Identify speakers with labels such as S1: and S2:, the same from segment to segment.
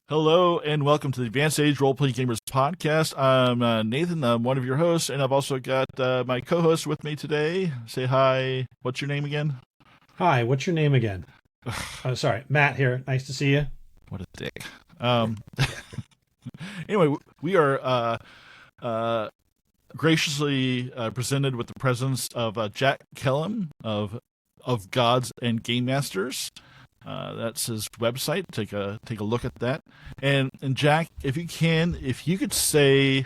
S1: Hello and welcome to the Advanced Age Roleplay Gamers podcast. I'm Nathan. I'm one of your hosts, and I've also got my co-host with me today. Say hi. What's your name again?
S2: Hi, what's your name again? Sorry, Matt here. Nice to see you.
S1: What a dick. Anyway, we are graciously presented with the presence of Jack Kellum of Gods and Gamemasters. That's his website. Take a look at that. And Jack, if you could say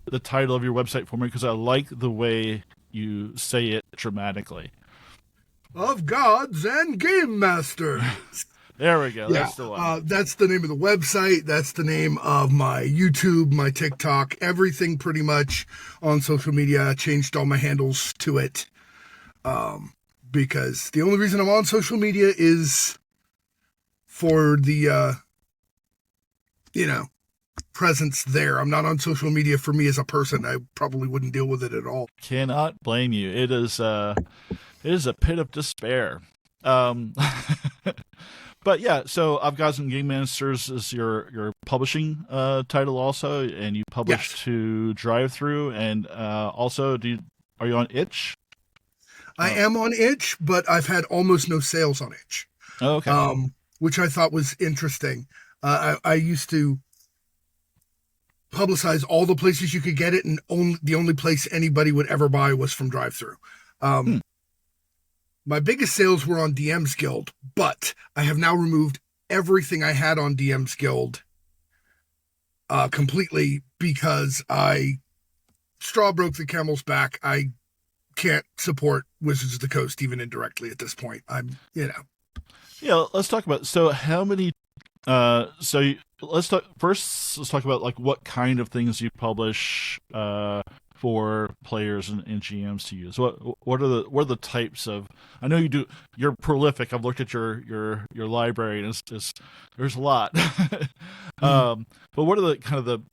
S1: the title of your website for me, because I like the way you say it dramatically.
S3: Of Gods and Gamemasters.
S1: There we go.
S3: Yeah,
S1: That's the one.
S3: that's the name of the website. That's the name of my YouTube, my TikTok, everything pretty much on social media. I changed all my handles to it because the only reason I'm on social media is for the, presence there. I'm not on social media for me as a person. I probably wouldn't deal with it at all.
S1: Cannot blame you. It is a pit of despair. But yeah, so I've got some Game Masters is your publishing title also, and you publish
S3: Yes.
S1: to Drive Through, and also are you on Itch?
S3: I am on Itch, but I've had almost no sales on Itch.
S1: Oh, okay.
S3: Which I thought was interesting. I used to publicize all the places you could get it, and the only place anybody would ever buy was from Drive-Thru. My biggest sales were on DM's Guild, but I have now removed everything I had on DM's Guild completely because I straw broke the camel's back. I can't support Wizards of the Coast even indirectly at this point.
S1: Yeah, let's talk about how many. Let's talk about like what kind of things you publish for players and GMs to use. What are the types of? I know you do. You're prolific. I've looked at your library, and there's a lot. But what are the kind of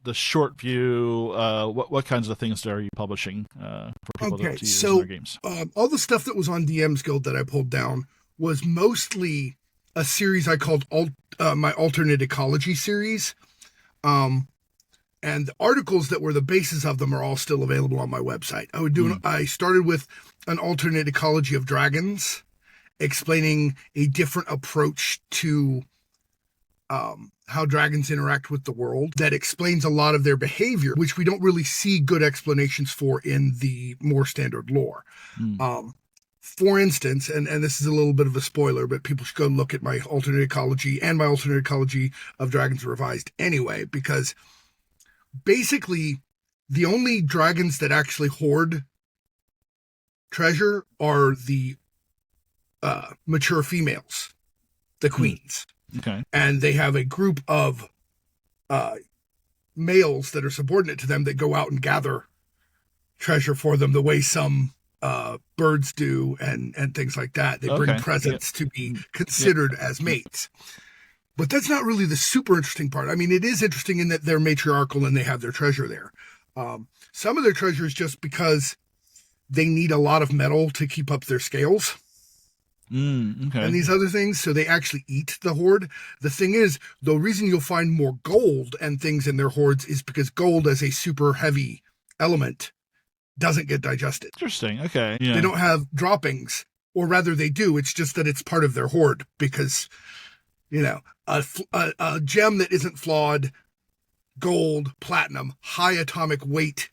S1: the short view? What kinds of things are you publishing for people to use in their games?
S3: All the stuff that was on DM's Guild that I pulled down was mostly a series I called my alternate ecology series. And the articles that were the basis of them are all still available on my website. I started with an alternate ecology of dragons, explaining a different approach to how dragons interact with the world that explains a lot of their behavior, which we don't really see good explanations for in the more standard lore. For instance, and this is a little bit of a spoiler, but people should go look at my alternate ecology and my alternate ecology of dragons revised anyway, because basically the only dragons that actually hoard treasure are the mature females, the queens.
S1: Okay.
S3: And they have a group of males that are subordinate to them that go out and gather treasure for them the way some birds do and things like that. They bring presents to be considered as mates. But that's not really the super interesting part. I mean, it is interesting in that they're matriarchal and they have their treasure there. Some of their treasure is just because they need a lot of metal to keep up their scales. And these other things, so they actually eat the hoard. The thing is, the reason you'll find more gold and things in their hoards is because gold as a super heavy element doesn't get digested.
S1: Interesting. Okay. Yeah.
S3: They don't have droppings, or rather they do. It's just that it's part of their hoard because, a gem that isn't flawed, gold, platinum, high atomic weight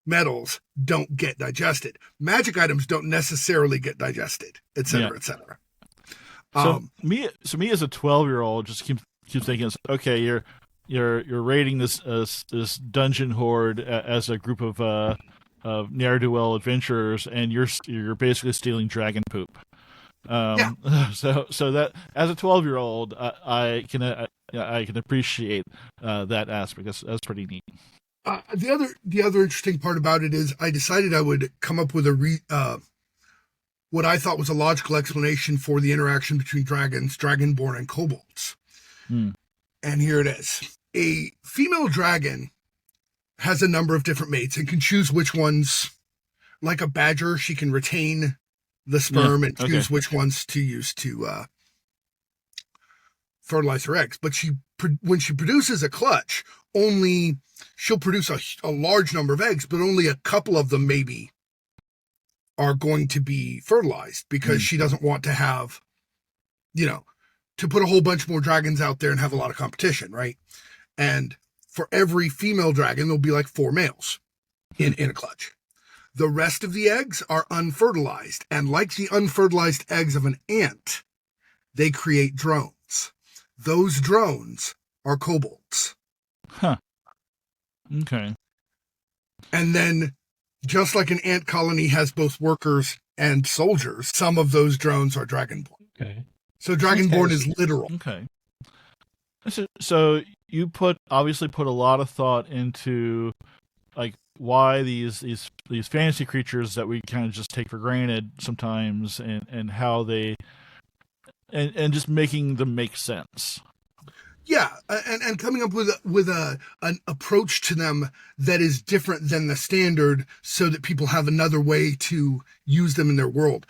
S3: metals don't get digested. Magic items don't necessarily get digested, et cetera, et cetera.
S1: So me as a 12-year-old just keep thinking, okay, you're raiding this dungeon horde as a group of ne'er-do-well adventurers, and you're basically stealing dragon poop. So that as a 12-year-old, I can appreciate that aspect. That's pretty neat.
S3: The other interesting part about it is I decided I would come up with what I thought was a logical explanation for the interaction between dragons, dragonborn, and kobolds. And here it is. A female dragon has a number of different mates and can choose which ones, like a badger, she can retain the sperm and choose which ones to use to fertilize her eggs. But when she produces a clutch, she'll produce a large number of eggs, but only a couple of them maybe are going to be fertilized, because she doesn't want to have, to put a whole bunch more dragons out there and have a lot of competition, right? And for every female dragon, there'll be like 4 males in a clutch. The rest of the eggs are unfertilized, and like the unfertilized eggs of an ant, they create drones. Those drones are kobolds.
S1: Huh. Okay.
S3: And then, just like an ant colony has both workers and soldiers, some of those drones are dragonborn.
S2: Okay.
S3: So dragonborn is literal.
S1: Okay. So you obviously put a lot of thought into like why these fantasy creatures that we kind of just take for granted sometimes, and how they and just making them make sense.
S3: Yeah, and coming up with an approach to them that is different than the standard, so that people have another way to use them in their world.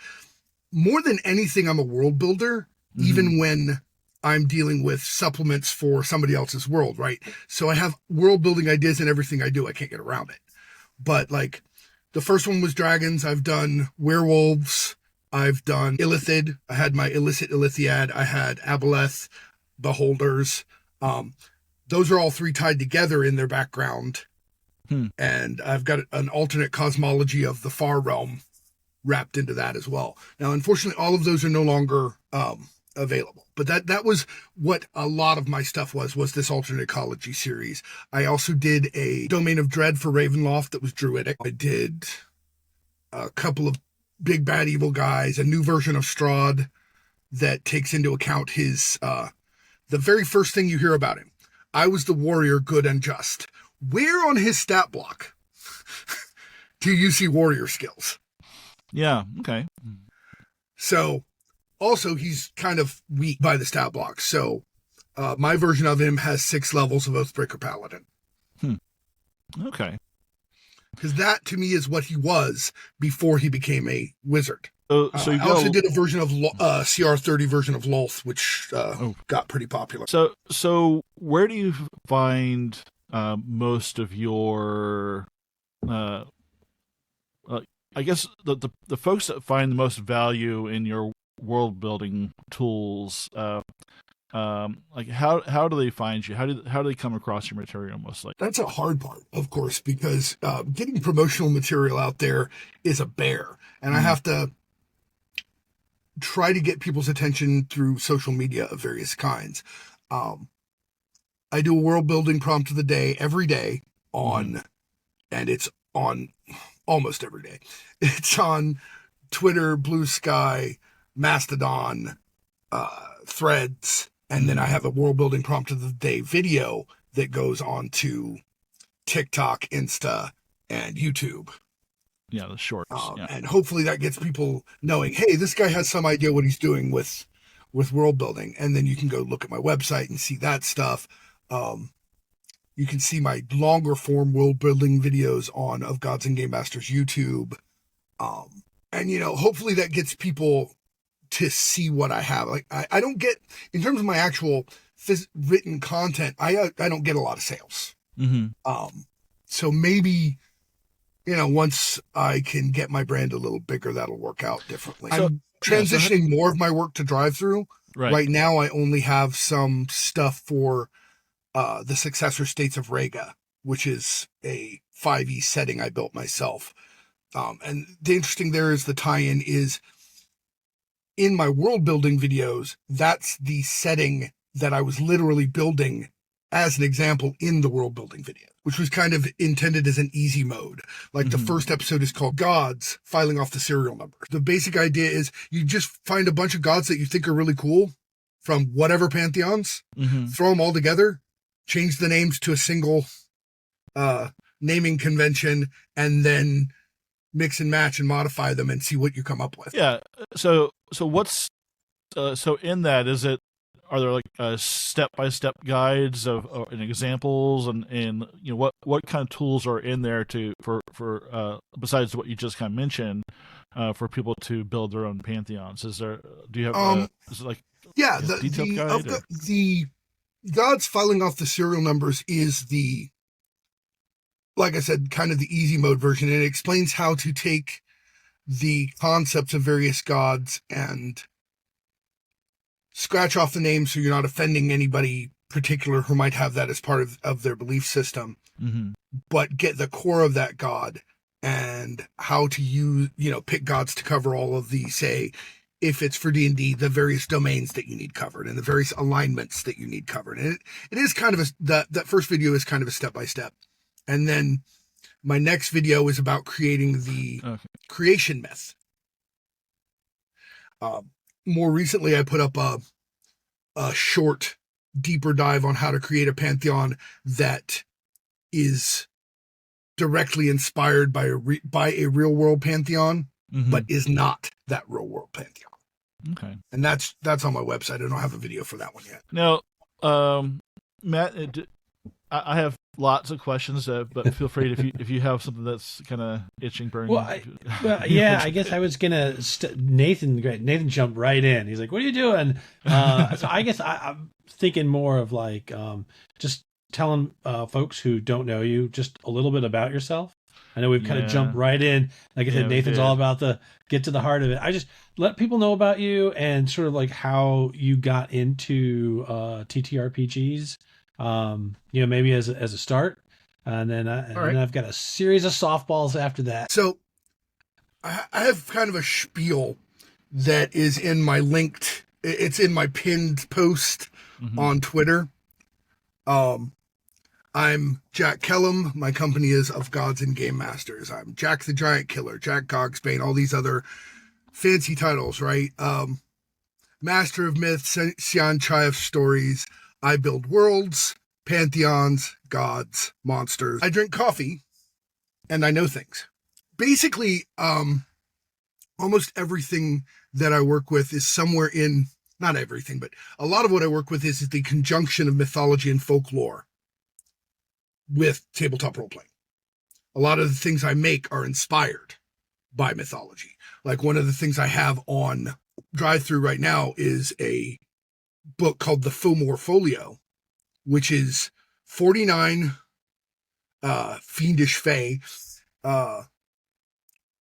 S3: More than anything, I'm a world builder, even when I'm dealing with supplements for somebody else's world, right? So I have world building ideas in everything I do. I can't get around it. But like, the first one was dragons. I've done werewolves. I've done illithid. I had my illicit illithiad. I had aboleth, beholders. Those are all 3 tied together in their background. And I've got an alternate cosmology of the far realm wrapped into that as well. Now, unfortunately, all of those are no longer available. But that was what a lot of my stuff was this alternate ecology series. I also did a Domain of Dread for Ravenloft that was druidic. I did a couple of big bad evil guys, a new version of Strahd that takes into account his the very first thing you hear about him. I was the warrior, good and just. Where on his stat block do you see warrior skills?
S1: Yeah, okay.
S3: So, also, he's kind of weak by the stat block. So, my version of him has 6 levels of Oathbreaker Paladin.
S1: Okay.
S3: Because that, to me, is what he was before he became a wizard.
S1: So
S3: I also did a version of CR30 version of Lolth, which got pretty popular.
S1: So where do you find most of your I guess the folks that find the most value in your world building tools, like how do they find you? How do they come across your material mostly?
S3: That's a hard part, of course, because getting promotional material out there is a bear, and I have to try to get people's attention through social media of various kinds. I do a world building prompt of the day every day and it's on almost every day. It's on Twitter, Blue Sky, Mastodon, Threads, and then I have a world building prompt of the day video that goes on to TikTok, Insta, and YouTube.
S1: Yeah, the shorts.
S3: And hopefully that gets people knowing, hey, this guy has some idea what he's doing with world building. And then you can go look at my website and see that stuff. You can see my longer form world building videos of Gods and Gamemasters YouTube. And, hopefully that gets people to see what I have. Like, I don't get, in terms of my actual written content, I don't get a lot of sales. So maybe, once I can get my brand a little bigger, that'll work out differently. So, I'm transitioning more of my work to drive through. Right now, I only have some stuff for the successor states of Rhaega, which is a 5e setting I built myself. And the interesting there is the tie-in is in my world building videos, that's the setting that I was literally building as an example in the world building video, which was kind of intended as an easy mode. Like the first episode is called Gods, Filing Off the Serial Number. The basic idea is you just find a bunch of gods that you think are really cool from whatever pantheons, throw them all together, change the names to a single naming convention, and then mix and match and modify them and see what you come up with.
S1: Yeah. So what's so in that, are there like step-by-step guides and examples, and what kind of tools are in there for besides what you just kind of mentioned, for people to build their own pantheons? Do you have is it like a detailed guide?
S3: The gods filing off the serial numbers is like I said, kind of the easy mode version. And it explains how to take the concepts of various gods and scratch off the names so you're not offending anybody particular who might have that as part of their belief system, but get the core of that god and how to use, pick gods to cover all of the, say, if it's for D&D, the various domains that you need covered and the various alignments that you need covered. And it is kind of that first video is kind of a step-by-step. And then my next video is about creating the creation myth. More recently, I put up a short, deeper dive on how to create a pantheon that is directly inspired by a real-world pantheon, but is not that real-world pantheon.
S1: Okay.
S3: And that's on my website. I don't have a video for that one yet.
S1: Now, Matt, I have lots of questions, but feel free if you have something that's kind of itching, burning.
S2: Yeah, I guess I was gonna. Nathan jumped right in. He's like, "What are you doing?" So I guess I'm thinking more of like just telling folks who don't know you just a little bit about yourself. I know we've kind of jumped right in. Like I said, Nathan's all about the get to the heart of it. I just let people know about you and sort of like how you got into TTRPGs. Maybe as a start, and then I've got a series of softballs after that.
S3: So I have kind of a spiel that is in my it's in my pinned post on Twitter. I'm Jack Kellum. My company is of Gods and Gamemasters. I'm Jack the Giant Killer, Jack Gogsbane, all these other fancy titles, right? Master of Myths, Xian Chai of Stories. I build worlds, pantheons, gods, monsters. I drink coffee, and I know things. Basically, almost everything that I work with is somewhere in, not everything, but a lot of what I work with is the conjunction of mythology and folklore with tabletop role-playing. A lot of the things I make are inspired by mythology. Like one of the things I have on drive-thru right now is a book called The Fomor Folio, which is 49 fiendish fae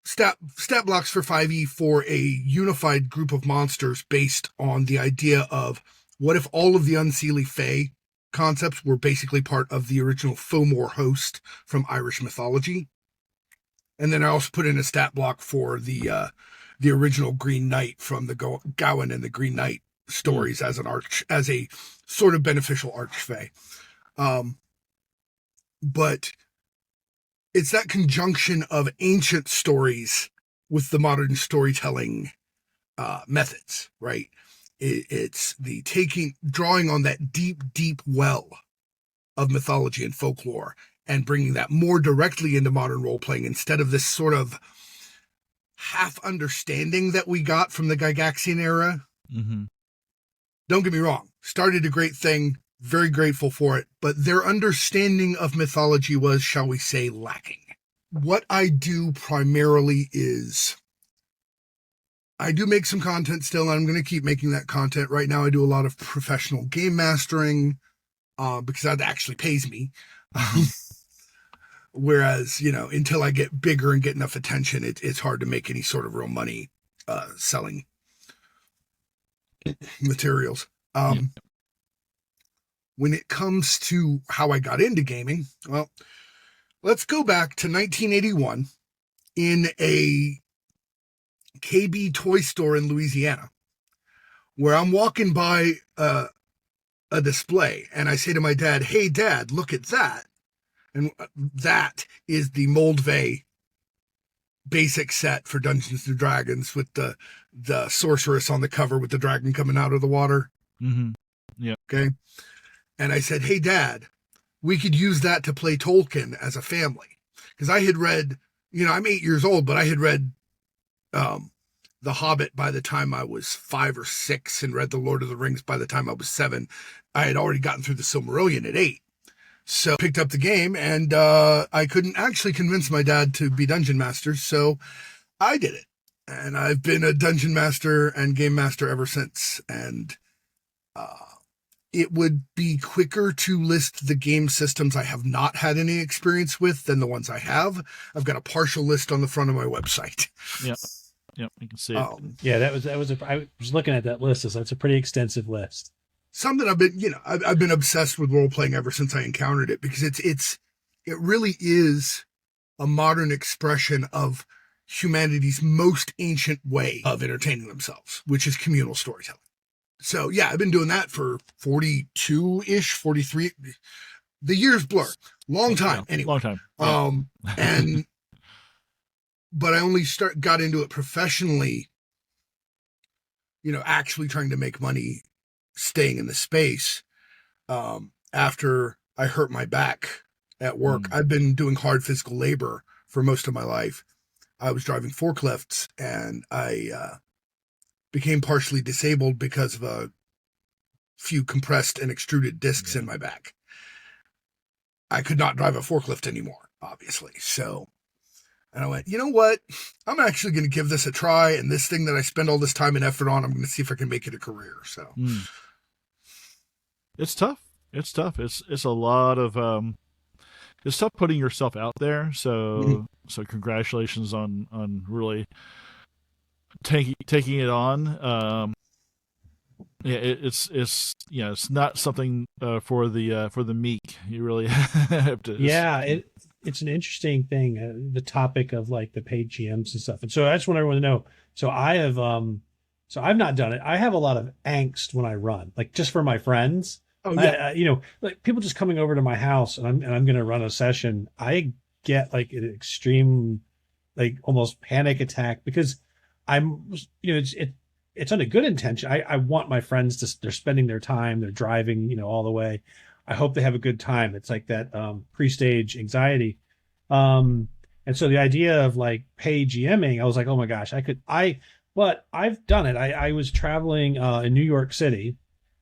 S3: stat blocks for 5e for a unified group of monsters based on the idea of what if all of the unseelie fae concepts were basically part of the original Fomor host from Irish mythology. And then I also put in a stat block for the original Green Knight from the Gawain and the Green Knight stories as a sort of beneficial archfey. But it's that conjunction of ancient stories with the modern storytelling methods, right? It's the drawing on that deep, deep well of mythology and folklore and bringing that more directly into modern role-playing instead of this sort of half understanding that we got from the Gygaxian era. Don't get me wrong, started a great thing, very grateful for it, but their understanding of mythology was, shall we say, lacking. What I do primarily is I do make some content still, and I'm going to keep making that content. Right now I do a lot of professional game mastering because that actually pays me. Whereas, until I get bigger and get enough attention, it's hard to make any sort of real money selling materials. When it comes to how I got into gaming, well, let's go back to 1981 in a KB toy store in Louisiana, where I'm walking by a display, and I say to my dad, "Hey, Dad, look at that." And that is the Moldvay basic set for Dungeons and Dragons with the sorceress on the cover with the dragon coming out of the water.
S1: Yeah.
S3: Okay. And I said, "Hey, Dad, we could use that to play Tolkien as a family." Because I had read, I'm 8 years old, but I had read The Hobbit by the time I was 5 or 6 and read The Lord of the Rings by the time I was 7. I had already gotten through the Silmarillion at 8. So picked up the game, and I couldn't actually convince my dad to be Dungeon Master, so I did it. And I've been a Dungeon Master and Game Master ever since. And it would be quicker to list the game systems I have not had any experience with than the ones I have. I've got a partial list on the front of my website.
S1: Yep. Yep, you can see it.
S2: Yeah, that was I was looking at that list. So that's a pretty extensive list.
S3: Something I've been, I've been obsessed with role playing ever since I encountered it, because it really is a modern expression of humanity's most ancient way of entertaining themselves, which is communal storytelling. So yeah, I've been doing that for 42-ish, 43. The years blur. Long time, anyway.
S1: Long time.
S3: And but I only got into it professionally, actually trying to make money staying in the space after I hurt my back at work. I've been doing hard physical labor for most of my life. I was driving forklifts, and I became partially disabled because of a few compressed and extruded discs in my back. I could not drive a forklift anymore, obviously. So, and I went, you know what? I'm actually going to give this a try. And this thing that I spend all this time and effort on, I'm going to see if I can make it a career. So
S1: it's tough. It's tough. It's a lot of, it's tough putting yourself out there. So, so congratulations on really taking it on. Yeah, it's not something for the meek. You really have to.
S2: Yeah, it's an interesting thing. The topic of like the paid GMs and stuff. And so I just want everyone to know. So I've not done it. I have a lot of angst when I run, like just for my friends.
S3: Oh yeah.
S2: Like people just coming over to my house and I'm going to run a session. I get like an extreme, like almost panic attack because it's on a good intention. I want my friends they're spending their time, they're driving, all the way. I hope they have a good time. It's like that pre-stage anxiety. And so the idea of like pay GMing, I was like, oh my gosh, but I've done it. I was traveling in New York City,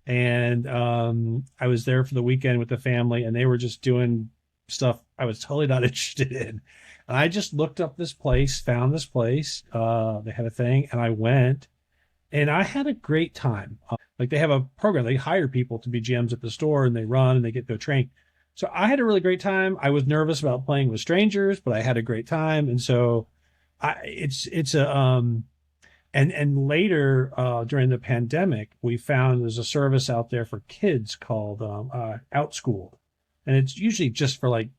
S2: and I was there for the weekend with the family, and they were just doing stuff I was totally not interested in. And I just looked up this place, found this place. They had a thing, and I went, and I had a great time. Like they have a program, they hire people to be GMs at the store, and they run and they get their train. So I had a really great time. I was nervous about playing with strangers, but I had a great time. And so and later during the pandemic, we found there's a service out there for kids called Outschooled. And it's usually just for like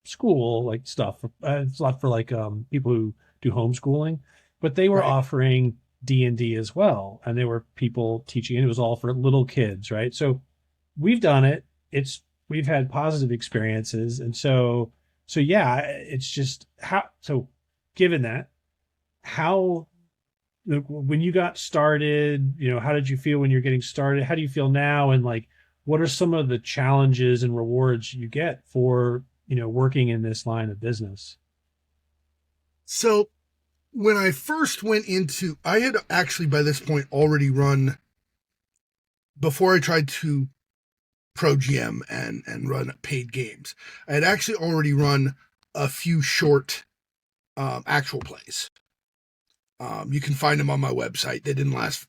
S2: school, like stuff. It's a lot for like people who do homeschooling, but they were offering D&D as well. And there were people teaching, and it was all for little kids, right? So we've done it. We've had positive experiences. And so yeah, it's just given that, when you got started, how did you feel when you're getting started? How do you feel now? And like, what are some of the challenges and rewards you get for, working in this line of business?
S3: So when I first went I had actually by this point already run, before I tried to pro GM and run paid games, I had actually already run a few short actual plays. You can find them on my website. They didn't last.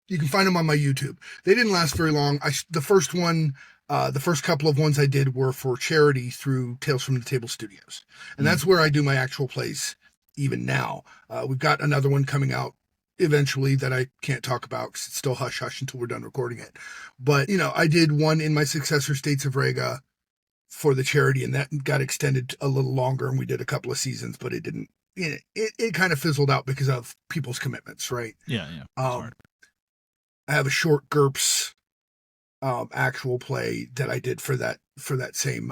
S3: You can find them on my YouTube. They didn't last very long. The first couple of ones I did were for charity through Tales from the Table Studios. And that's where I do my actual plays even now. We've got another one coming out eventually that I can't talk about because it's still hush hush until we're done recording it. But, I did one in my successor States of Rega for the charity, and that got extended a little longer, and we did a couple of seasons, but it didn't, it kind of fizzled out because of people's commitments, right?
S1: Yeah.
S3: I have a short GURPS actual play that I did for that same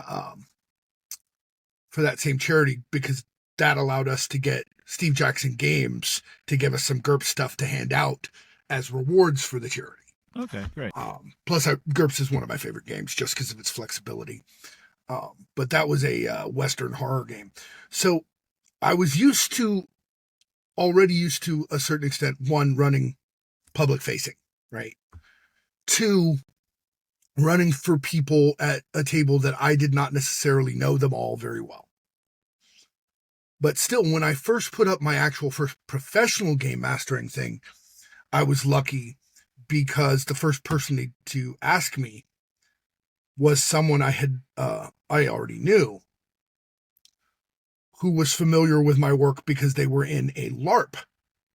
S3: charity, because that allowed us to get Steve Jackson Games to give us some GURPS stuff to hand out as rewards for the charity.
S1: Okay, great.
S3: Plus, GURPS is one of my favorite games just because of its flexibility. But that was a Western horror game. So I was used to already used to a certain extent, one, running public facing, right? Two, running for people at a table that I did not necessarily know them all very well. But still, when I first put up my actual first professional game mastering thing, I was lucky because the first person to ask me was someone I already knew, who was familiar with my work because they were in a LARP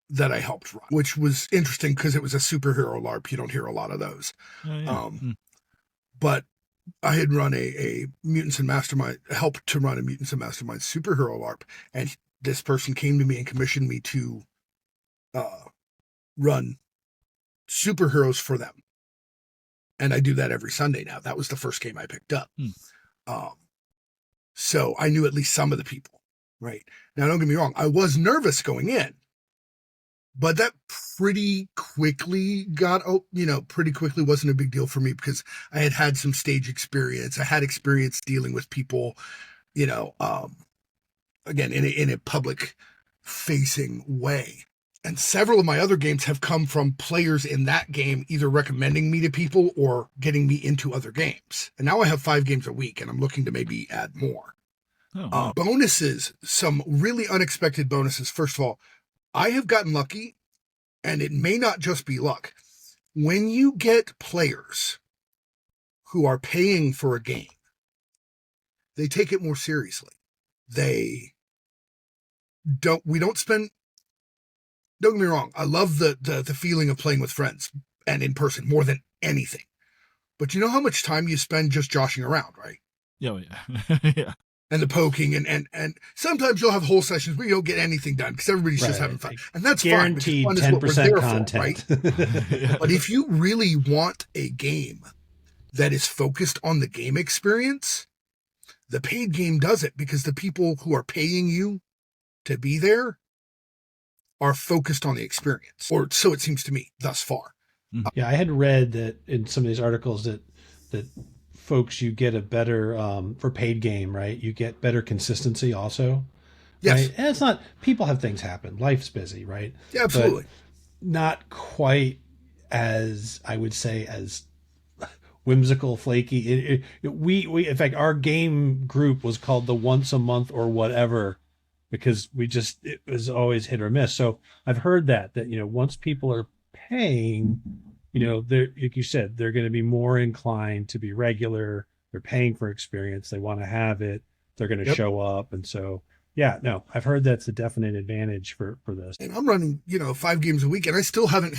S3: that I helped run, which was interesting because it was a superhero LARP. You don't hear a lot of those.
S1: Oh, yeah.
S3: But I had run a Mutants and Mastermind, helped to run a Mutants and Mastermind superhero LARP, and this person came to me and commissioned me to run superheroes for them. And I do that every Sunday now. That was the first game I picked up. So I knew at least some of the people, right? Now, don't get me wrong. I was nervous going in, but that pretty quickly wasn't a big deal for me because I had had some stage experience. I had experience dealing with people, again, in a public facing way. And several of my other games have come from players in that game either recommending me to people or getting me into other games. And now I have 5 games a week, and I'm looking to maybe add more.
S1: Oh, wow.
S3: Bonuses, some really unexpected bonuses. First of all, I have gotten lucky, and it may not just be luck. When you get players who are paying for a game, they take it more seriously. Don't get me wrong. I love the feeling of playing with friends and in person more than anything. But you know how much time you spend just joshing around, right?
S1: Yeah. Yeah.
S3: And the poking and sometimes you'll have whole sessions where you don't get anything done because everybody's just having fun. And that's
S2: guaranteed
S3: fine. Guaranteed 10%
S2: content.
S3: For, right? But if you really want a game that is focused on the game experience, the paid game does it because the people who are paying you to be there are focused on the experience, or so it seems to me thus far.
S2: Yeah, I had read that in some of these articles that folks, you get a better for paid game, right? You get better consistency also.
S3: Yes.
S2: Right? And it's not, people have things happen. Life's busy, right?
S3: Yeah, absolutely.
S2: But not quite as, I would say, as whimsical, flaky. We in fact, our game group was called the once a month or whatever, because it was always hit or miss. So I've heard that once people are paying, they're, like you said, they're going to be more inclined to be regular. They're paying for experience. They want to have it. They're going to show up. And so, yeah, no, I've heard that's a definite advantage for this.
S3: And I'm running, 5 games a week, and I still haven't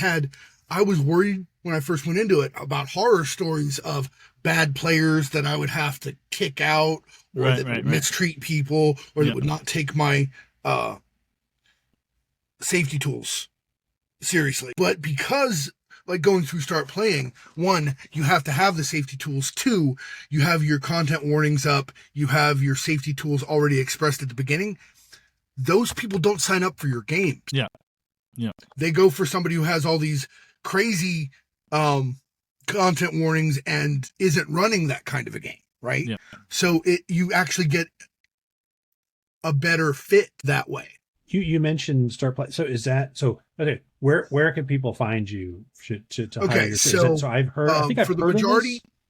S3: I was worried when I first went into it about horror stories of bad players that I would have to kick out, or that would mistreat people, or that would not take my safety tools seriously. But because, like, going through Start Playing, 1, you have to have the safety tools. 2, you have your content warnings up. You have your safety tools already expressed at the beginning. Those people don't sign up for your games.
S1: Yeah.
S3: They go for somebody who has all these crazy content warnings and isn't running that kind of a game, right? Yeah. So you actually get a better fit that way.
S2: You mentioned Start Play. So is that so? Okay, where can people find you to hire your
S3: so
S2: I've heard. I think I've heard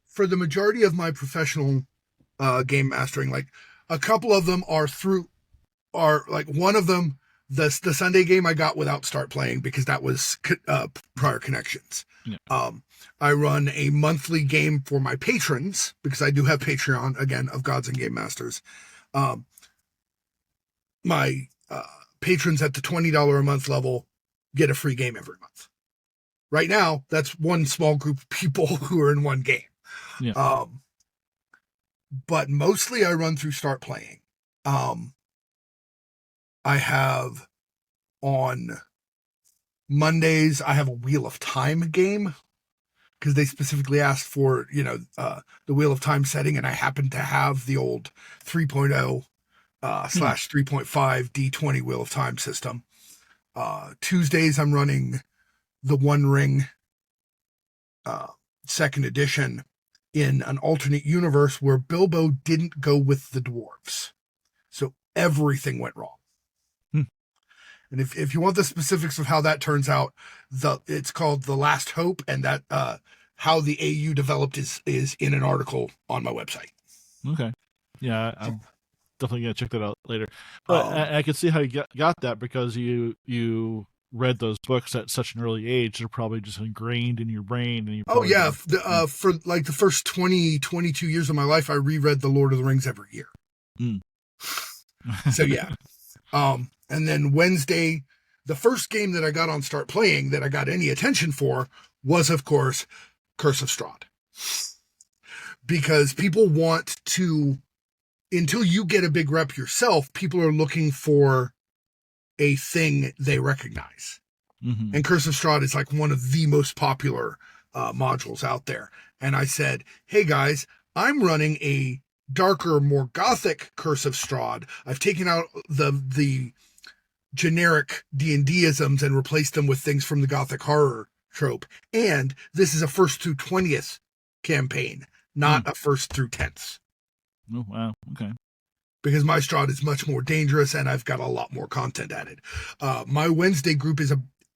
S3: for the majority of my professional game mastering, like a couple of them are like one of them. The Sunday game I got without Start Playing because that was prior connections. Yeah. I run a monthly game for my patrons because I do have Patreon, again, of Gods and Gamemasters. My patrons at the $20 a month level get a free game every month. Right now, that's one small group of people who are in one game. Yeah. But mostly I run through Start Playing. I have on Mondays, I have a Wheel of Time game because they specifically asked for, the Wheel of Time setting. And I happen to have the old 3.0 slash 3.5 D20 Wheel of Time system. Tuesdays, I'm running the One Ring second edition in an alternate universe where Bilbo didn't go with the dwarves. So everything went wrong. And if you want the specifics of how that turns out, it's called The Last Hope, and that how the AU developed is in an article on my website.
S1: Okay. Yeah, I'm definitely going to check that out later. But I can see how you got that, because you read those books at such an early age. They're probably just ingrained in your brain. And
S3: for like the first 22 years of my life, I reread The Lord of the Rings every year.
S1: Mm.
S3: So yeah. And then Wednesday, the first game that I got on Start Playing that I got any attention for was, of course, Curse of Strahd. Because people want to, until you get a big rep yourself, people are looking for a thing they recognize.
S1: Mm-hmm.
S3: And Curse of Strahd is like one of the most popular modules out there. And I said, hey guys, I'm running a darker, more gothic Curse of Strahd. I've taken out the generic D&D-isms and replaced them with things from the gothic horror trope. And this is a 1st through 20th campaign, not a 1st through 10th.
S1: Oh, wow. Okay.
S3: Because my Strahd is much more dangerous and I've got a lot more content added. My Wednesday group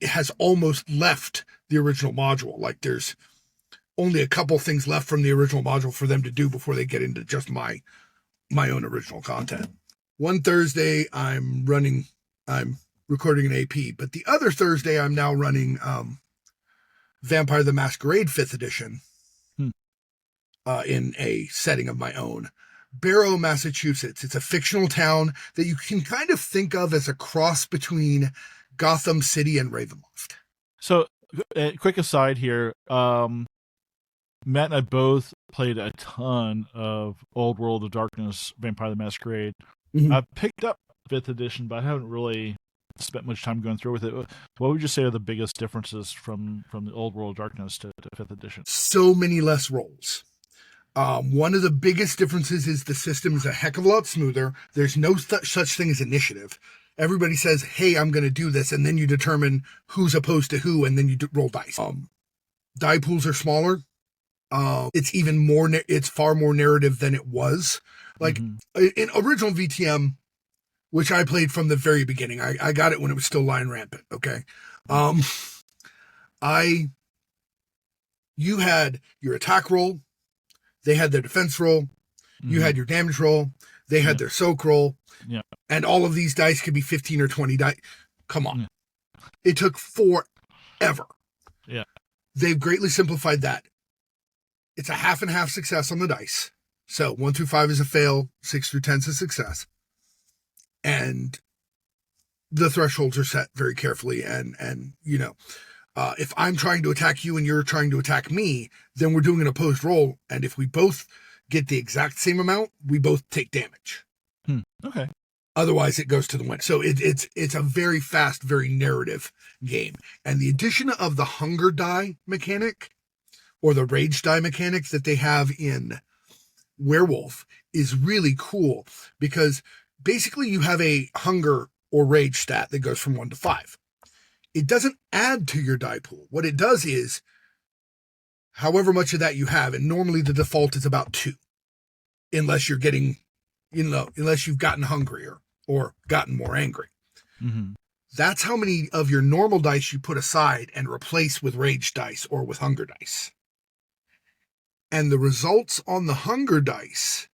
S3: has almost left the original module. Like there's only a couple things left from the original module for them to do before they get into just my own original content. One Thursday I'm recording an AP, but the other Thursday I'm now running Vampire the Masquerade 5th edition in a setting of my own. Barrow, Massachusetts. It's a fictional town that you can kind of think of as a cross between Gotham City and Ravenloft.
S1: So, quick aside here. Matt and I both played a ton of Old World of Darkness, Vampire the Masquerade.
S3: Mm-hmm.
S1: I've picked up 5th edition, but I haven't really spent much time going through with it. What would you say are the biggest differences from the Old World of Darkness to 5th edition?
S3: So many less rolls. One of the biggest differences is the system is a heck of a lot smoother. There's no such thing as initiative. Everybody says, hey, I'm going to do this, and then you determine who's opposed to who, and then you roll dice. Die pools are smaller. It's even more, it's far more narrative than it was. Like in original VTM, which I played from the very beginning, I got it when it was still lying rampant. Okay. You had your attack roll. They had their defense roll. You had your damage roll. They had their soak roll.
S1: Yeah.
S3: And all of these dice could be 15 or 20 dice. Come on. Yeah. It took forever.
S1: Yeah.
S3: They've greatly simplified that. It's a half and half success on the dice. So 1 through 5 is a fail, 6 through 10 is a success. And the thresholds are set very carefully. And you know, if I'm trying to attack you and you're trying to attack me, then we're doing an opposed roll. And if we both get the exact same amount, we both take damage.
S1: Okay.
S3: Otherwise, it goes to the win. So it's a very fast, very narrative game. And the addition of the hunger die mechanic or the rage die mechanic that they have in Werewolf is really cool because basically you have a hunger or rage stat that goes from 1 to 5. It doesn't add to your die pool. What it does is, however much of that you have, and normally the default is about 2, unless you're getting, unless you've gotten hungrier or gotten more angry.
S1: Mm-hmm.
S3: That's how many of your normal dice you put aside and replace with rage dice or with hunger dice. And the results on the hunger dice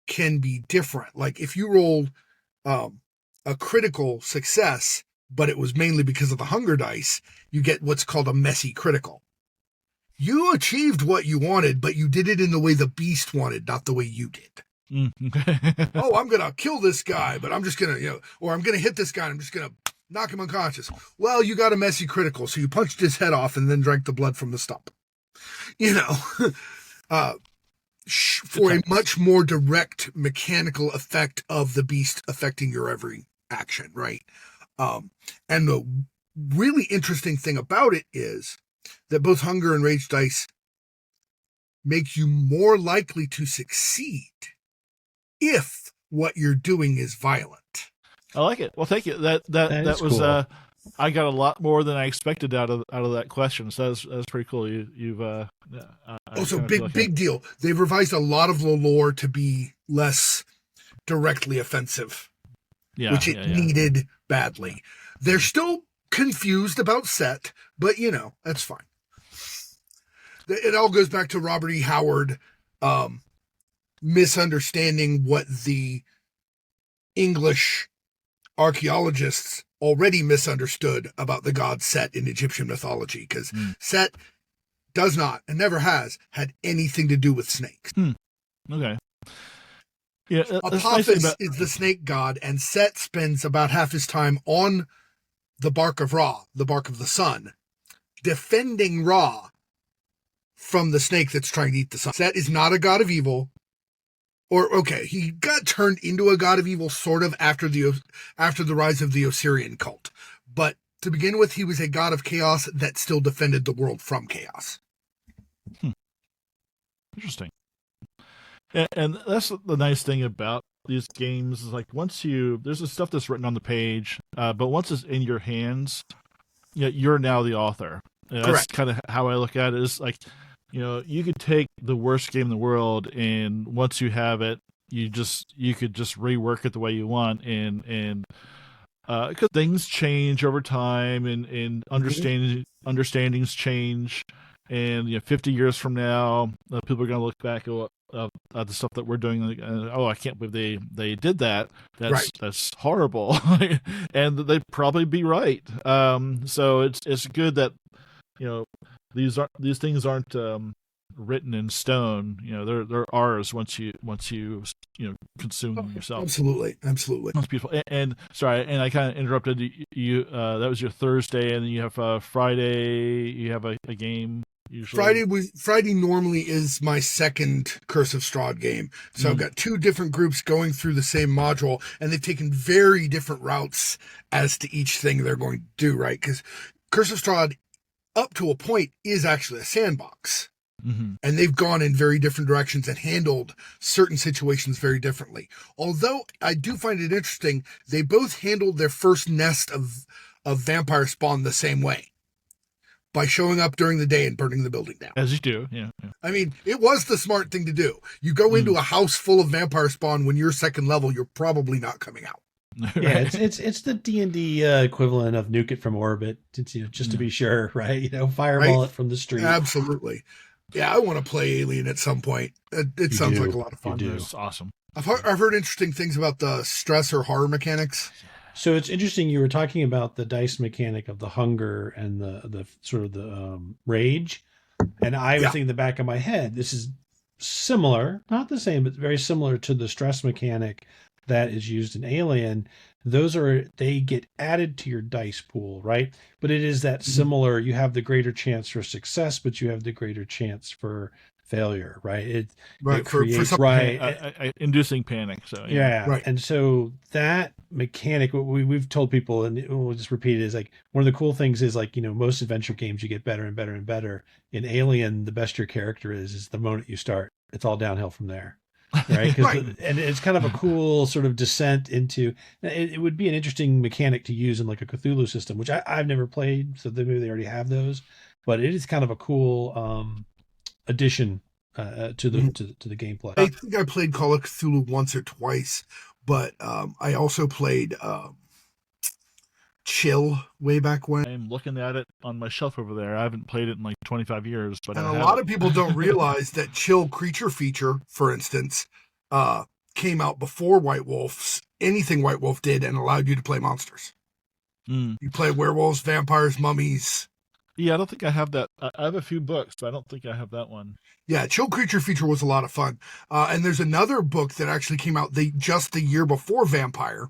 S3: can be different. Like if you rolled a critical success, but it was mainly because of the hunger dice, you get what's called a messy critical. You achieved what you wanted, but you did it in the way the beast wanted, not the way you did. Oh, I'm going to kill this guy, but I'm just going to, or I'm going to hit this guy and I'm just going to knock him unconscious. Well, you got a messy critical, so you punched his head off and then drank the blood from the stump. For a much more direct mechanical effect of the beast affecting your every action, right? And the really interesting thing about it is that both hunger and rage dice make you more likely to succeed if what you're doing is violent.
S1: I like it. Well, thank you. That was cool. I got a lot more than I expected out of that question. So that's pretty cool. You've
S3: also big deal. They've revised a lot of the lore to be less directly offensive, which it needed badly. They're still confused about Set, but that's fine. It all goes back to Robert E. Howard misunderstanding what the English archaeologists already misunderstood about the god Set in Egyptian mythology, because Set does not and never has had anything to do with snakes.
S1: Okay. Yeah,
S3: Apophis is the snake god, and Set spends about half his time on the bark of Ra, the bark of the sun, defending Ra from the snake that's trying to eat the sun. Set is not a god of evil. Or, okay, he got turned into a god of evil sort of after the rise of the Osirian cult. But to begin with, he was a god of chaos that still defended the world from chaos.
S1: Interesting. And that's the nice thing about these games is like there's the stuff that's written on the page, but once it's in your hands, you're now the author. That's kind of how I look at it. Is like, you could take the worst game in the world, and once you have it, you could just rework it the way you want, and because things change over time, and understandings change, and 50 years from now, people are going to look back at the stuff that we're doing, and, I can't believe they did that. That's horrible, and they'd probably be right. So it's good that these things aren't written in stone. They're ours once you consume them yourself.
S3: Absolutely.
S1: That's beautiful. And sorry, and I kind of interrupted you. That was your Thursday, and then you have Friday. You have a game. Usually.
S3: Friday normally is my second Curse of Strahd game. So I've got two different groups going through the same module, and they've taken very different routes as to each thing they're going to do, right? Because Curse of Strahd, up to a point, is actually a sandbox. And they've gone in very different directions and handled certain situations very differently. Although I do find it interesting, they both handled their first nest of vampire spawn the same way. By showing up during the day and burning the building down.
S1: As you do, yeah.
S3: I mean, it was the smart thing to do. You go into a house full of vampire spawn when you're second level, you're probably not coming out.
S2: Yeah, it's the D&D equivalent of nuke it from orbit. It's, just to be sure, right? Fireball it from the street.
S3: Absolutely. Yeah, I want to play Alien at some point. It sounds like a lot of fun.
S1: It's awesome.
S3: I've heard interesting things about the stress or horror mechanics.
S2: So it's interesting. You were talking about the dice mechanic of the hunger and the sort of the rage, and I was thinking in the back of my head, this is similar, not the same, but very similar to the stress mechanic that is used in Alien. They get added to your dice pool, right? But it is that similar. You have the greater chance for success, but you have the greater chance for failure, right? It creates
S1: inducing panic. So
S2: right. And so that mechanic, what we've told people, and we'll just repeat it, is like one of the cool things is like most adventure games you get better and better and better. In Alien, the best your character is the moment you start. It's all downhill from there, right? And it's kind of a cool sort of descent into. It would be an interesting mechanic to use in like a Cthulhu system, which I've never played, so maybe they already have those. But it is kind of a cool addition to the gameplay.
S3: I think I played Call of Cthulhu once or twice, but I also played Chill way back when.
S1: I'm looking at it on my shelf over there. I haven't played it in like 25 years, but
S3: a lot of people don't realize that Chill creature feature, for instance, came out before White Wolf's anything White Wolf did and allowed you to play monsters. You play werewolves, vampires, mummies.
S1: Yeah, I don't think I have that. I have a few books, but I don't think I have that one.
S3: Yeah, Chill Creature feature was a lot of fun. And there's another book that actually came out just the year before Vampire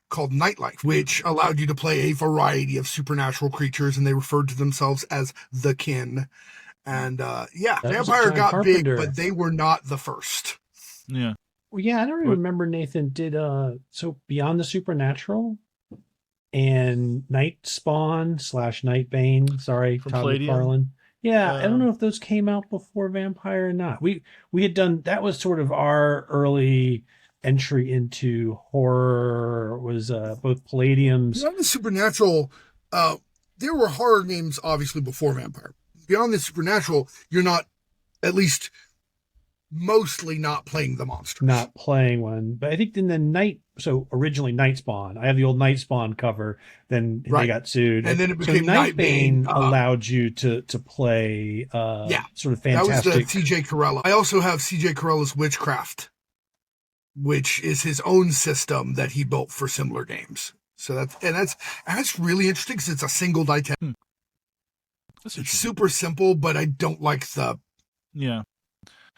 S3: called Nightlife, which allowed you to play a variety of supernatural creatures, and they referred to themselves as the kin. And Vampire got Carpenter. Big, but they were not the first.
S1: Yeah.
S2: Well, yeah, I don't even remember Nathan did so Beyond the Supernatural and Night Spawn / Nightbane. Sorry,
S1: from
S2: Todd
S1: Palladium.
S2: McFarlane. Yeah, I don't know if those came out before Vampire or not. We had done that was sort of our early entry into horror. Was both Palladium's.
S3: Beyond the Supernatural, there were horror games obviously before Vampire. Beyond the Supernatural, you're not, at least mostly not playing the monsters.
S2: Not playing one, but I think in the originally Nightspawn. I have the old Nightspawn cover. Then they got sued,
S3: and then it became
S2: Nightbane allowed you to play sort of fantastic.
S3: That was the CJ Corella. I also have CJ Corella's Witchcraft, which is his own system that he built for similar games. So that's really interesting because it's a single die 10. It's super simple, but I don't like the.
S1: Yeah.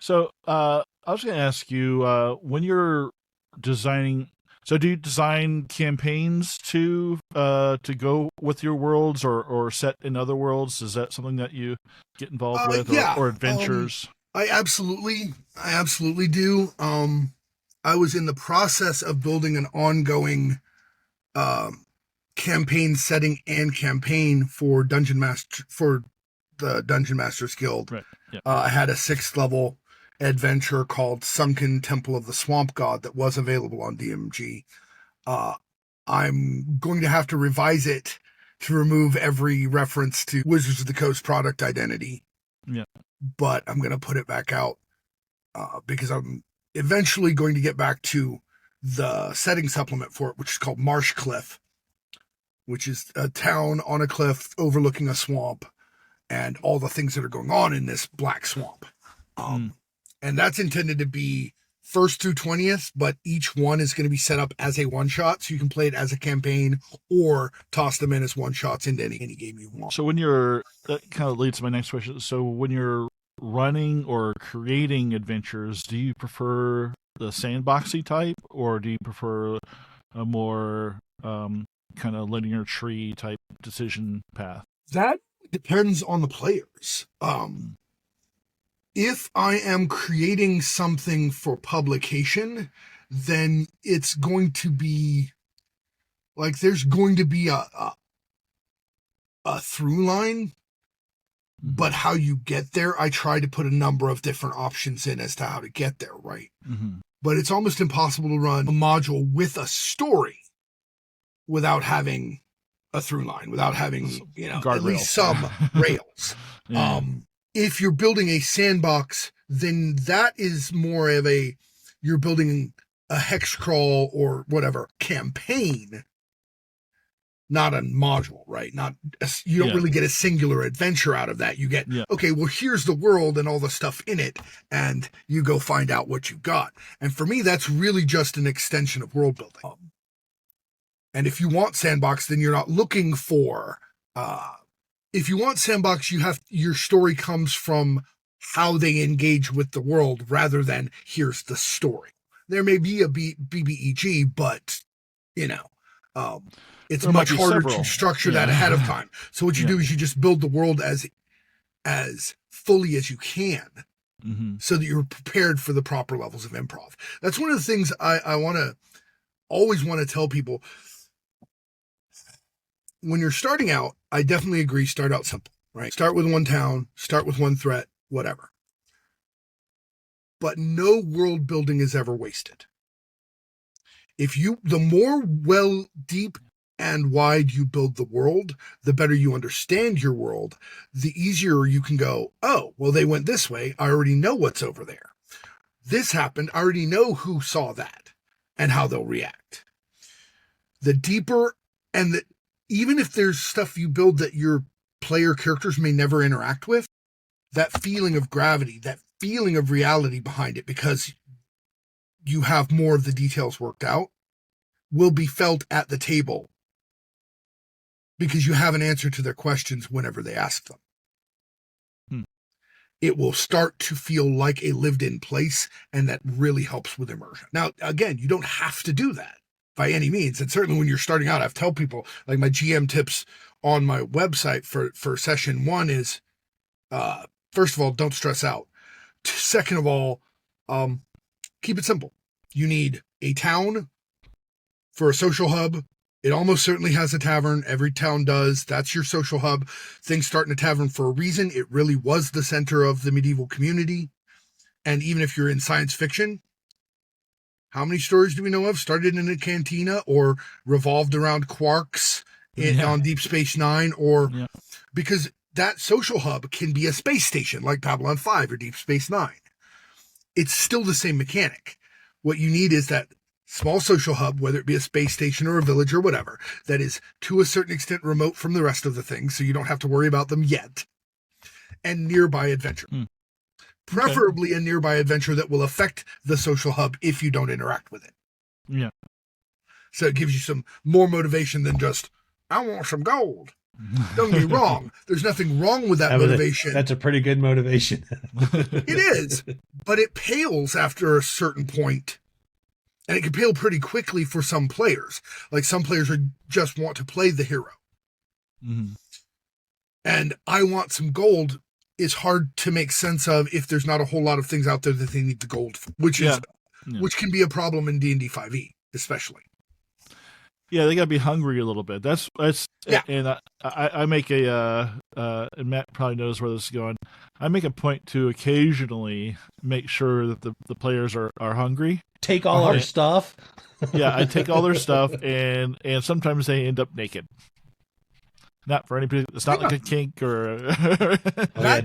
S1: So I was going to ask you, when you're designing, so do you design campaigns to go with your worlds or set in other worlds? Is that something that you get involved with, or adventures?
S3: I absolutely do. I was in the process of building an ongoing campaign setting and campaign for the Dungeon Masters Guild.
S1: Right. Yeah.
S3: I had a 6th level adventure called Sunken Temple of the Swamp God that was available on DMG. I'm going to have to revise it to remove every reference to Wizards of the Coast product identity.
S1: Yeah.
S3: But I'm going to put it back out because I'm eventually going to get back to the setting supplement for it, which is called Marsh Cliff, which is a town on a cliff overlooking a swamp and all the things that are going on in this black swamp. And that's intended to be 1st through 20th, but each one is going to be set up as a one-shot, so you can play it as a campaign or toss them in as one-shots into any game you want.
S1: So that kind of leads to my next question. So when you're running or creating adventures, do you prefer the sandboxy type, or do you prefer a more kind of linear tree type decision path?
S3: That depends on the players. If I am creating something for publication, then it's going to be like there's going to be a through line, but how you get there, I try to put a number of different options in as to how to get there, right?
S1: Mm-hmm.
S3: But it's almost impossible to run a module with a story without having a through line, without having, at least some rails. Yeah. If you're building a sandbox, then that is more of you're building a hex crawl or whatever campaign, not a module, right? You don't really get a singular adventure out of that. You get, okay, well, here's the world and all the stuff in it, and you go find out what you got. And for me, that's really just an extension of world building. And if you want sandbox, then you're not looking for, if you want sandbox, your story comes from how they engage with the world rather than here's the story. There may be a BBEG, but it's much harder to structure that ahead of time. So what you do is you just build the world as fully as you can, so that you're prepared for the proper levels of improv. That's one of the things I always want to tell people. When you're starting out, I definitely agree, start out simple, right? Start with one town, start with one threat, whatever. But no world building is ever wasted. The more deep and wide you build the world, the better you understand your world, the easier you can go, oh, well, they went this way. I already know what's over there. This happened. I already know who saw that and how they'll react. The deeper even if there's stuff you build that your player characters may never interact with, that feeling of gravity, that feeling of reality behind it, because you have more of the details worked out, will be felt at the table because you have an answer to their questions whenever they ask them. It will start to feel like a lived-in place, and that really helps with immersion. Now, again, you don't have to do that by any means. And certainly when you're starting out, I've told people, like, my GM tips on my website for session 1 is, first of all, don't stress out. Second of all, keep it simple. You need a town for a social hub. It almost certainly has a tavern. Every town does. That's your social hub. Things start in a tavern for a reason. It really was the center of the medieval community. And even if you're in science fiction, how many stories do we know of started in a cantina or revolved around quarks on Deep Space Nine? Because that social hub can be a space station like Babylon 5 or Deep Space Nine. it's still the same mechanic. What you need is that small social hub, whether it be a space station or a village or whatever, that is to a certain extent remote from the rest of the things, so you don't have to worry about them yet, and nearby adventure. Preferably a nearby adventure that will affect the social hub if you don't interact with it.
S1: Yeah.
S3: So it gives you some more motivation than just, I want some gold. Don't get me wrong. There's nothing wrong with that motivation.
S2: That's a pretty good motivation.
S3: It is, but it pales after a certain point. And it can pale pretty quickly for some players. Like some players just want to play the hero.
S1: Mm-hmm.
S3: And I want some gold is hard to make sense of if there's not a whole lot of things out there that they need the gold for, which can be a problem in D&D 5e, especially.
S1: Yeah, they got to be hungry a little bit. That's and I make and Matt probably knows where this is going. I make a point to occasionally make sure that the players are hungry.
S2: Take all our stuff.
S1: Yeah, I take all their stuff, and sometimes they end up naked. Not for anybody. It's not like a kink or.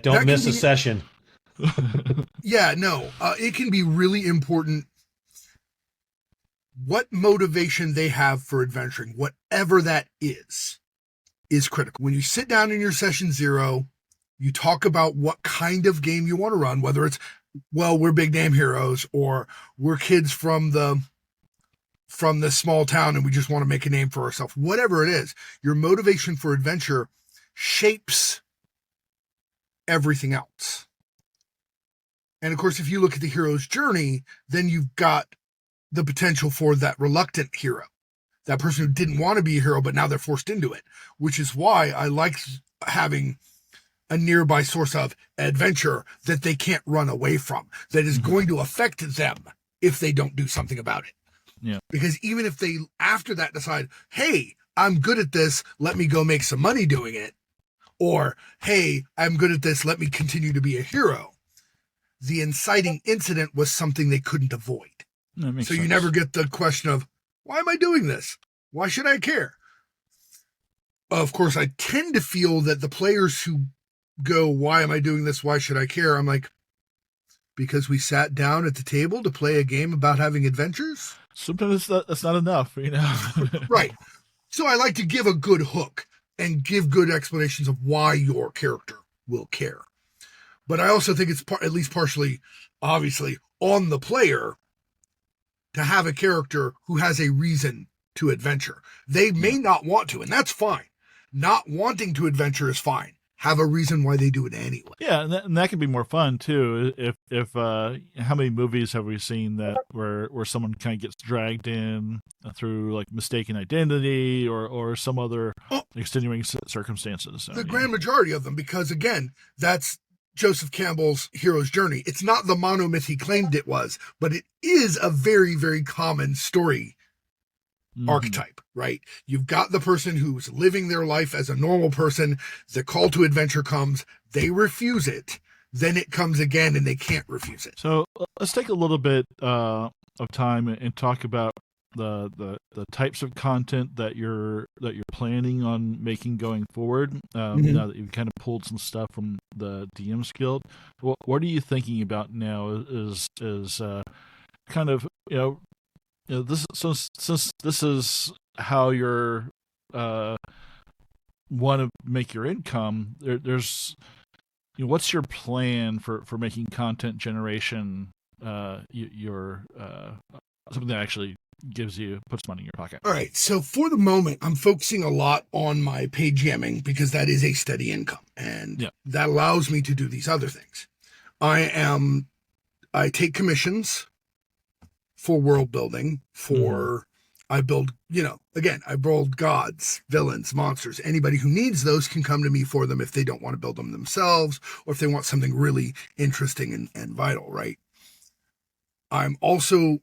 S2: Don't miss a session.
S3: Yeah, no, it can be really important. What motivation they have for adventuring, whatever that is critical. When you sit down in your session 0, you talk about what kind of game you want to run, whether it's, well, we're big name heroes, or we're kids from the small town and we just want to make a name for ourselves. Whatever it is, your motivation for adventure shapes everything else. And of course, if you look at the hero's journey, then you've got the potential for that reluctant hero, that person who didn't want to be a hero, but now they're forced into it, which is why I like having a nearby source of adventure that they can't run away from, that is going to affect them if they don't do something about it.
S1: Yeah.
S3: Because even if they, after that, decide, hey, I'm good at this, let me go make some money doing it, or, hey, I'm good at this, let me continue to be a hero, the inciting incident was something they couldn't avoid.
S1: So
S3: sense.
S1: You
S3: never get the question of, why am I doing this? Why should I care? Of course, I tend to feel that the players who go, why am I doing this? Why should I care? I'm like, because we sat down at the table to play a game about having adventures?
S1: Sometimes that's not enough, you know?
S3: Right. So I like to give a good hook and give good explanations of why your character will care. But I also think it's at least partially, obviously, on the player to have a character who has a reason to adventure. They may not want to, and that's fine. Not wanting to adventure is fine. Have a reason why they do it anyway.
S1: Yeah, and that can be more fun too. If how many movies have we seen that where someone kind of gets dragged in through like mistaken identity or some other extenuating circumstances? So,
S3: the grand majority of them, because again, that's Joseph Campbell's hero's journey. It's not the monomyth he claimed it was, but it is a very, very common story archetype, right? You've got the person who's living their life as a normal person. The call to adventure comes, they refuse it. Then it comes again and they can't refuse it.
S1: So let's take a little bit of time and talk about the types of content that you're planning on making going forward. Now that you've kind of pulled some stuff from the DM's Guild, what are you thinking about now? Is kind of this, so since this is how you're want to make your income, there's what's your plan for making content generation your something that actually puts money in your pocket?
S3: All right. So for the moment, I'm focusing a lot on my paid GMing because that is a steady income and that allows me to do these other things. I take commissions for world building I build, again, I build gods, villains, monsters. Anybody who needs those can come to me for them if they don't want to build them themselves or if they want something really interesting and vital, right? I'm also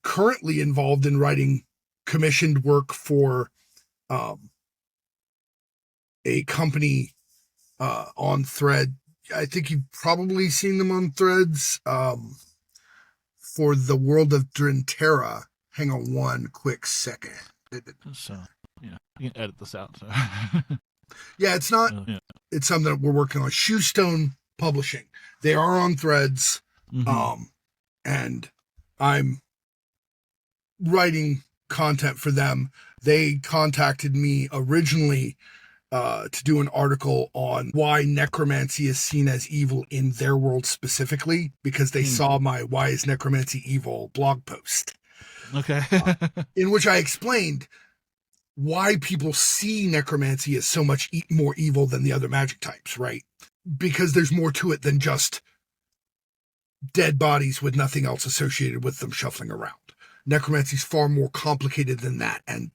S3: currently involved in writing commissioned work for a company on Thread. I think you've probably seen them on Threads for the world of Drenterra. Hang on one quick second.
S1: So, you can edit this out. So.
S3: Yeah, it's not. It's something that we're working on. Shoestone Publishing. They are on Threads. and I'm writing content for them. They contacted me originally to do an article on why necromancy is seen as evil in their world specifically, because they saw my Why is Necromancy Evil blog post.
S1: Okay.
S3: In which I explained why people see necromancy as so much more evil than the other magic types, right? Because there's more to it than just dead bodies with nothing else associated with them shuffling around. Necromancy is far more complicated than that, and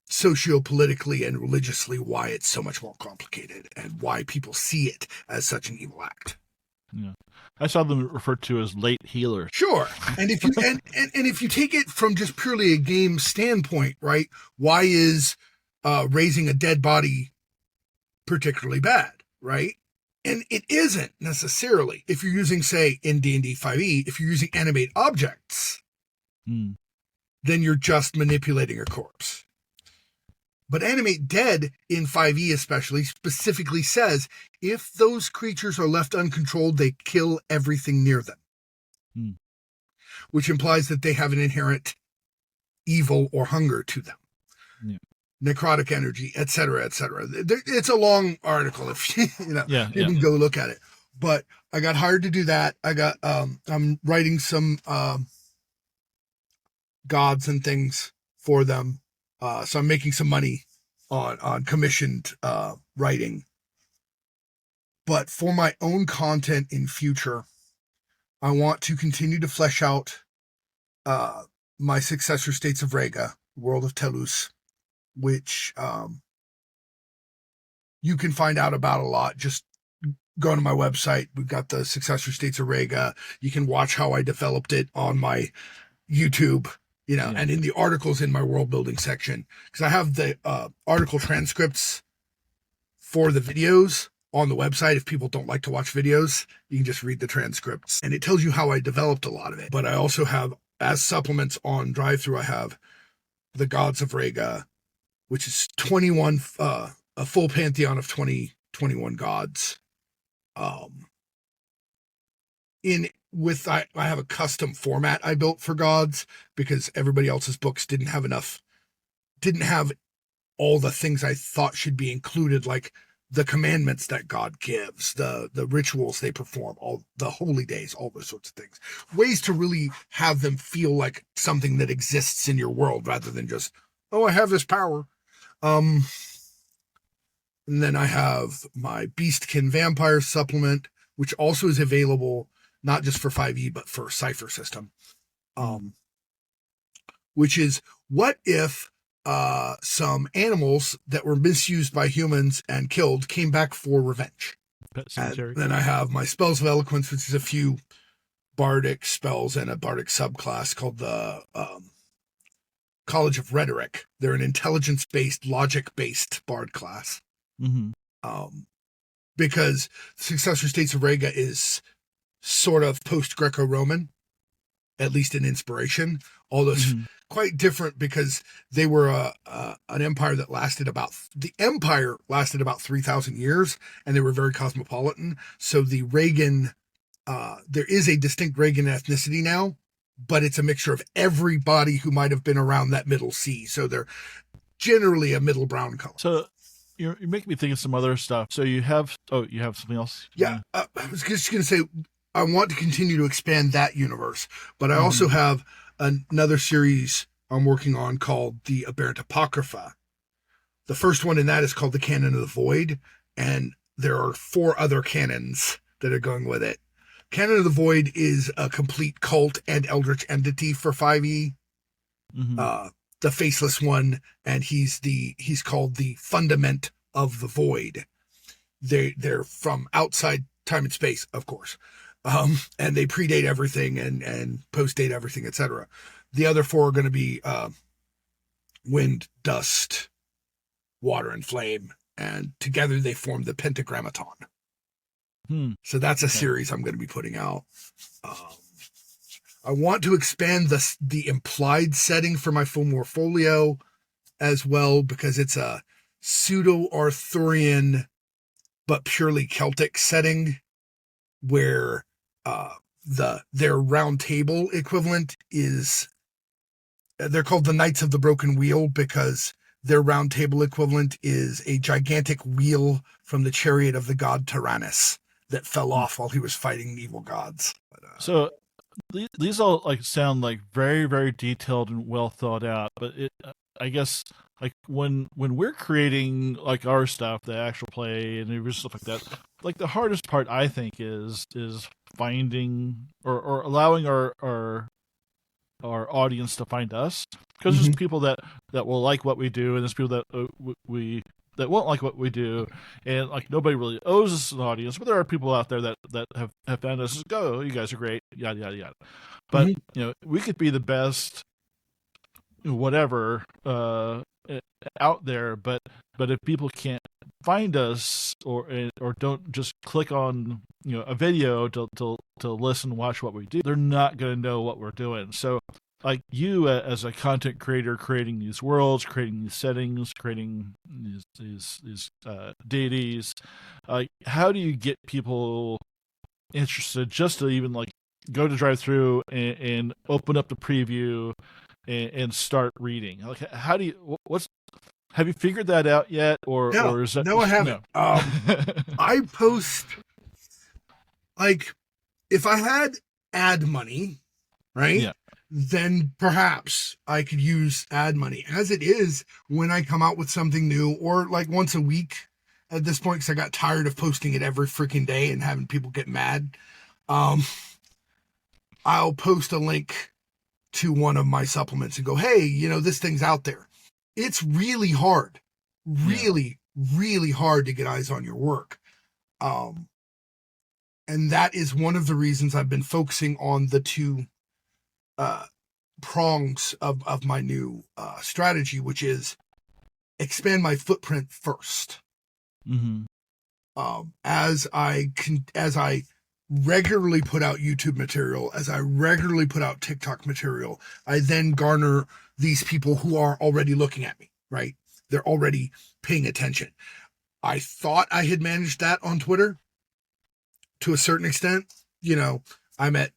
S3: sociopolitically and religiously why it's so much more complicated and why people see it as such an evil act.
S1: Yeah. I saw them referred to as late healers.
S3: Sure. And if you and if you take it from just purely a game standpoint, right? Why is raising a dead body particularly bad, right? And it isn't necessarily. If you're using, say, in D&D 5e, if you're using animate objects, then you're just manipulating a corpse. But animate dead in 5e especially specifically says if those creatures are left uncontrolled, they kill everything near them. Which implies that they have an inherent evil or hunger to them. Yeah. Necrotic energy, etc., etc. It's a long article if you can go look at it. But I got hired to do that. I'm writing some gods and things for them. So I'm making some money on commissioned writing. But for my own content in future, I want to continue to flesh out my successor states of Rega, World of Telus, which you can find out about a lot. Just go to my website. We've got the successor states of Rega. You can watch how I developed it on my YouTube. And in the articles in my world building section, because I have the article transcripts for the videos on the website. If people don't like to watch videos, you can just read the transcripts, and it tells you how I developed a lot of it. But I also have, as supplements on drive-through, I have the Gods of Rega, which is 21, a full pantheon of 21 gods. I have a custom format I built for gods because everybody else's books didn't have all the things I thought should be included, like the commandments that God gives, the rituals they perform, all the holy days, all those sorts of things. Ways to really have them feel like something that exists in your world rather than just, oh, I have this power. And then I have my Beastkin Vampire supplement, which also is available not just for 5e, but for Cypher system. Which is, what if some animals that were misused by humans and killed came back for revenge? And then I have my Spells of Eloquence, which is a few bardic spells and a bardic subclass called the College of Rhetoric. They're an intelligence-based, logic-based bard class. Because Successor States of Rega is sort of post-Greco-Roman, at least in inspiration, although it's quite different because they were an empire that lasted about 3,000 years, and they were very cosmopolitan. So the Reagan, there is a distinct Reagan ethnicity now, but it's a mixture of everybody who might have been around that middle sea. So they're generally a middle brown color.
S1: So you're making me think of some other stuff. So you have something else?
S3: Yeah, I was just going to say, I want to continue to expand that universe, but I also have another series I'm working on called the Aberrant Apocrypha. The first one in that is called the Canon of the Void, and there are 4 other canons that are going with it. Canon of the Void is a complete cult and eldritch entity for 5e. The faceless one, and he's called the Fundament of the Void. They're from outside time and space, of course. And they predate everything and post-date everything, etc. The other 4 are going to be wind, dust, water, and flame, and together they form the Pentagrammaton. So that's a series I'm going to be putting out. I want to expand the implied setting for my Fomorfolio as well, because it's a pseudo-Arthurian but purely Celtic setting where their round table equivalent is, they're called the Knights of the Broken Wheel because their round table equivalent is a gigantic wheel from the chariot of the god Tyrannus that fell off while he was fighting evil gods.
S1: So these all like sound like very, very detailed and well thought out, but I guess like when we're creating like our stuff, the actual play and stuff like that, like the hardest part I think is finding or allowing our audience to find us, because there's people that will like what we do, and there's people that we that won't like what we do, and like nobody really owes us an audience, but there are people out there that have found us. Go, you guys are great, yada yada yada. But we could be the best, whatever, out there, but if people can't find us or don't just click on a video to listen, watch what we do, they're not going to know what we're doing. So like you as a content creator, creating these worlds, creating these settings, creating these deities, like how do you get people interested just to even like go to drive through and open up the preview and start reading? Like how do you have you figured that out yet, or is that
S3: no? I haven't. No. I post, like, if I had ad money, right? Yeah. Then perhaps I could use ad money. As it is, when I come out with something new, or like once a week at this point, because I got tired of posting it every freaking day and having people get mad, I'll post a link to one of my supplements and go, hey, this thing's out there. It's really hard, really hard to get eyes on your work. And that is one of the reasons I've been focusing on the two prongs of my new strategy, which is expand my footprint first. As I regularly put out YouTube material, as I regularly put out TikTok material, I then garner these people who are already looking at me, right? They're already paying attention. I thought I had managed that on Twitter to a certain extent. I'm at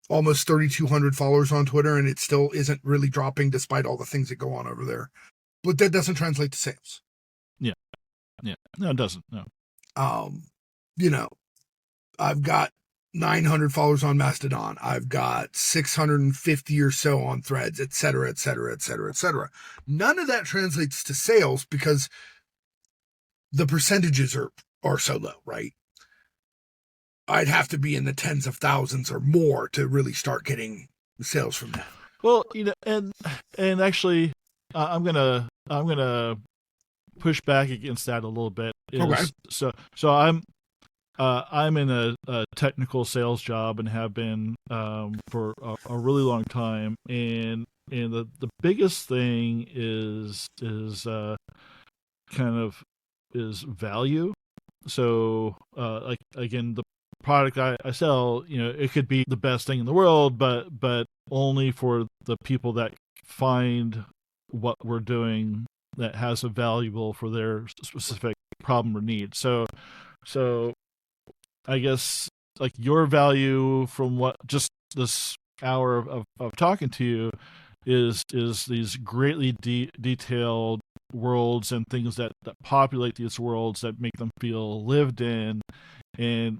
S3: almost 3,200 followers on Twitter, and it still isn't really dropping despite all the things that go on over there. But that doesn't translate to sales.
S1: Yeah. No, it doesn't. No.
S3: I've got 900 followers on Mastodon. I've got 650 or so on Threads, et cetera, et cetera, et cetera, et cetera. None of that translates to sales because the percentages are so low, right? I'd have to be in the tens of thousands or more to really start getting sales from that.
S1: Well, and actually, I'm gonna push back against that a little bit.
S3: Okay.
S1: So I'm in a technical sales job and have been for a really long time, and the biggest thing is value. So like again, the product I sell, it could be the best thing in the world, but only for the people that find what we're doing that has a valuable for their specific problem or need. So I guess like your value from what just this hour of talking to you is these greatly detailed worlds and things that populate these worlds that make them feel lived in, and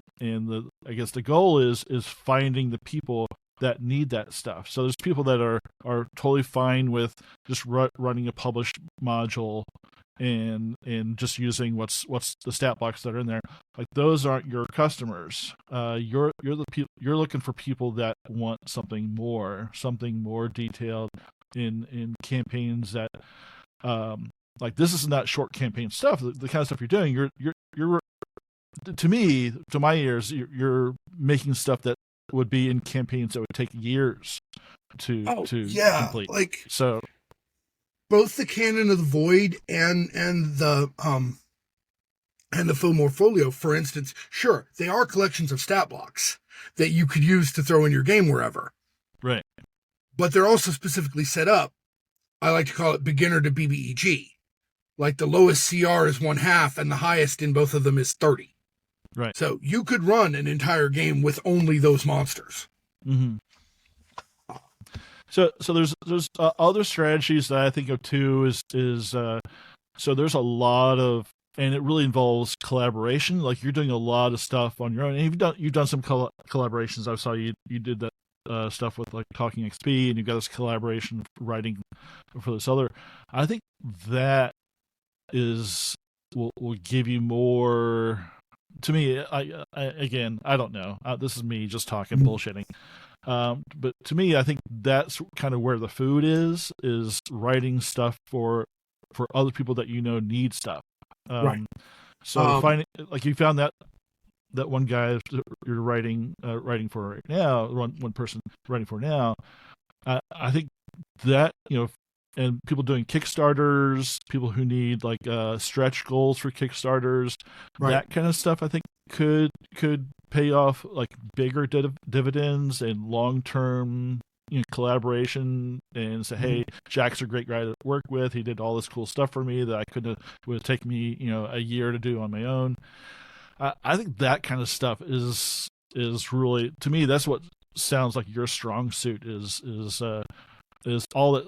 S1: I guess the goal is finding the people that need that stuff. So there's people that are totally fine with just running a published module and just using what's the stat blocks that are in there. Like those aren't your customers. You're looking for people that want something more detailed in campaigns that like this is not short campaign stuff. The kind of stuff you're doing, you're to me, to my ears, you're making stuff that would be in campaigns that would take years to complete.
S3: Like
S1: so.
S3: Both the Canon of the Void and the Fomorfolio, for instance, sure, they are collections of stat blocks that you could use to throw in your game wherever.
S1: Right.
S3: But they're also specifically set up, I like to call it beginner to BBEG. Like the lowest CR is 1/2 and the highest in both of them is 30.
S1: Right.
S3: So you could run an entire game with only those monsters.
S1: Mm-hmm. So there's other strategies that I think of too. So there's a lot of, and it really involves collaboration. Like you're doing a lot of stuff on your own, and you've done some collaborations. I saw you did that stuff with like Talking XP, and you've got this collaboration writing for this other. I think that will give you more. To me, I again, I don't know. This is me just talking bullshitting. But to me, I think that's kind of where the food is writing stuff for other people that need stuff.
S3: Right.
S1: So finding, like, you found that one guy you're writing for right now, one person writing for now. I think that, and people doing Kickstarters, people who need like stretch goals for Kickstarters,
S3: right.
S1: that kind of stuff, I think could pay off like bigger dividends and long-term collaboration, and say, hey, Jack's a great guy to work with. He did all this cool stuff for me that I would take me a year to do on my own. I think that kind of stuff is really, to me, that's what sounds like your strong suit is all that.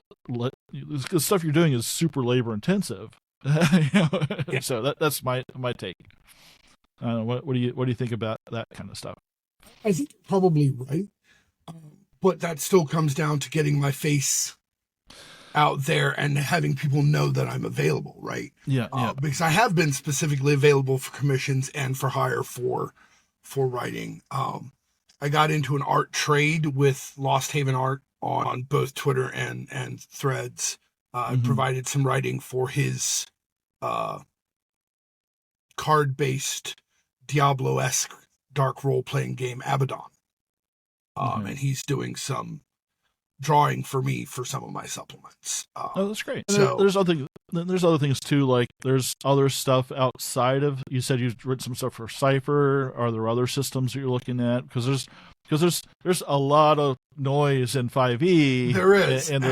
S1: The stuff you're doing is super labor intensive.
S3: Yeah.
S1: So that's my take. What do you think about that kind of stuff?
S3: I think you're probably right, but that still comes down to getting my face out there and having people know that I'm available, right?
S1: Yeah.
S3: Because I have been specifically available for commissions and for hire for writing. I got into an art trade with Lost Haven Art on both Twitter and Threads. I provided some writing for his card-based Diablo-esque dark role-playing game Abaddon. And he's doing some drawing for me for some of my supplements.
S1: That's great.
S3: So
S1: there's other things too. Like there's other stuff outside of. You said you've written some stuff for Cypher. Are there other systems that you're looking at? Because there's a lot of noise in 5e.
S3: There is,
S1: and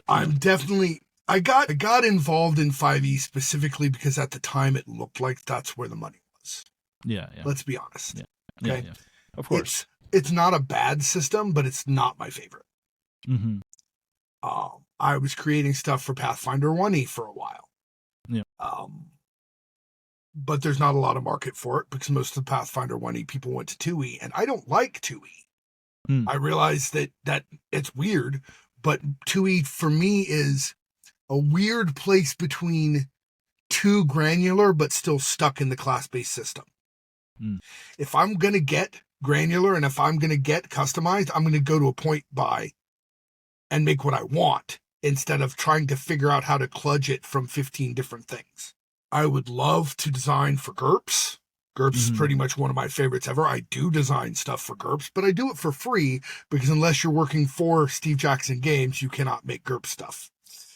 S3: I'm definitely. I got involved in 5e specifically because at the time it looked like that's where the money was.
S1: Yeah.
S3: Let's be honest.
S1: Yeah.
S3: Okay?
S1: Yeah. Of course.
S3: It's not a bad system, but it's not my favorite.
S1: Mm-hmm.
S3: I was creating stuff for Pathfinder 1e for a while.
S1: Yeah.
S3: But there's not a lot of market for it because most of the Pathfinder 1e people went to 2e, and I don't like 2e. I realize that it's weird, but 2e for me is a weird place between too granular but still stuck in the class-based system. If I'm going to get granular and if I'm going to get customized, I'm going to go to a point buy and make what I want instead of trying to figure out how to kludge it from 15 different things. I would love to design for GURPS. GURPS is pretty much one of my favorites ever. I do design stuff for GURPS, but I do it for free because unless you're working for Steve Jackson Games, you cannot make GURPS stuff.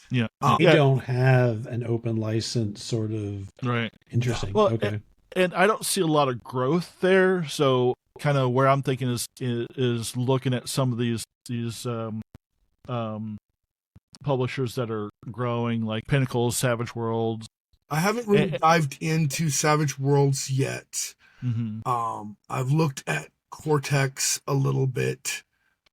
S1: Yeah.
S2: We don't have an open license sort of.
S1: Right.
S2: Interesting.
S1: Well,
S2: okay.
S1: And I don't see a lot of growth there. So kind of where I'm thinking is looking at some of these publishers that are growing, like Pinnacles, Savage Worlds.
S3: I haven't really dived into Savage Worlds yet. I've looked at Cortex a little bit.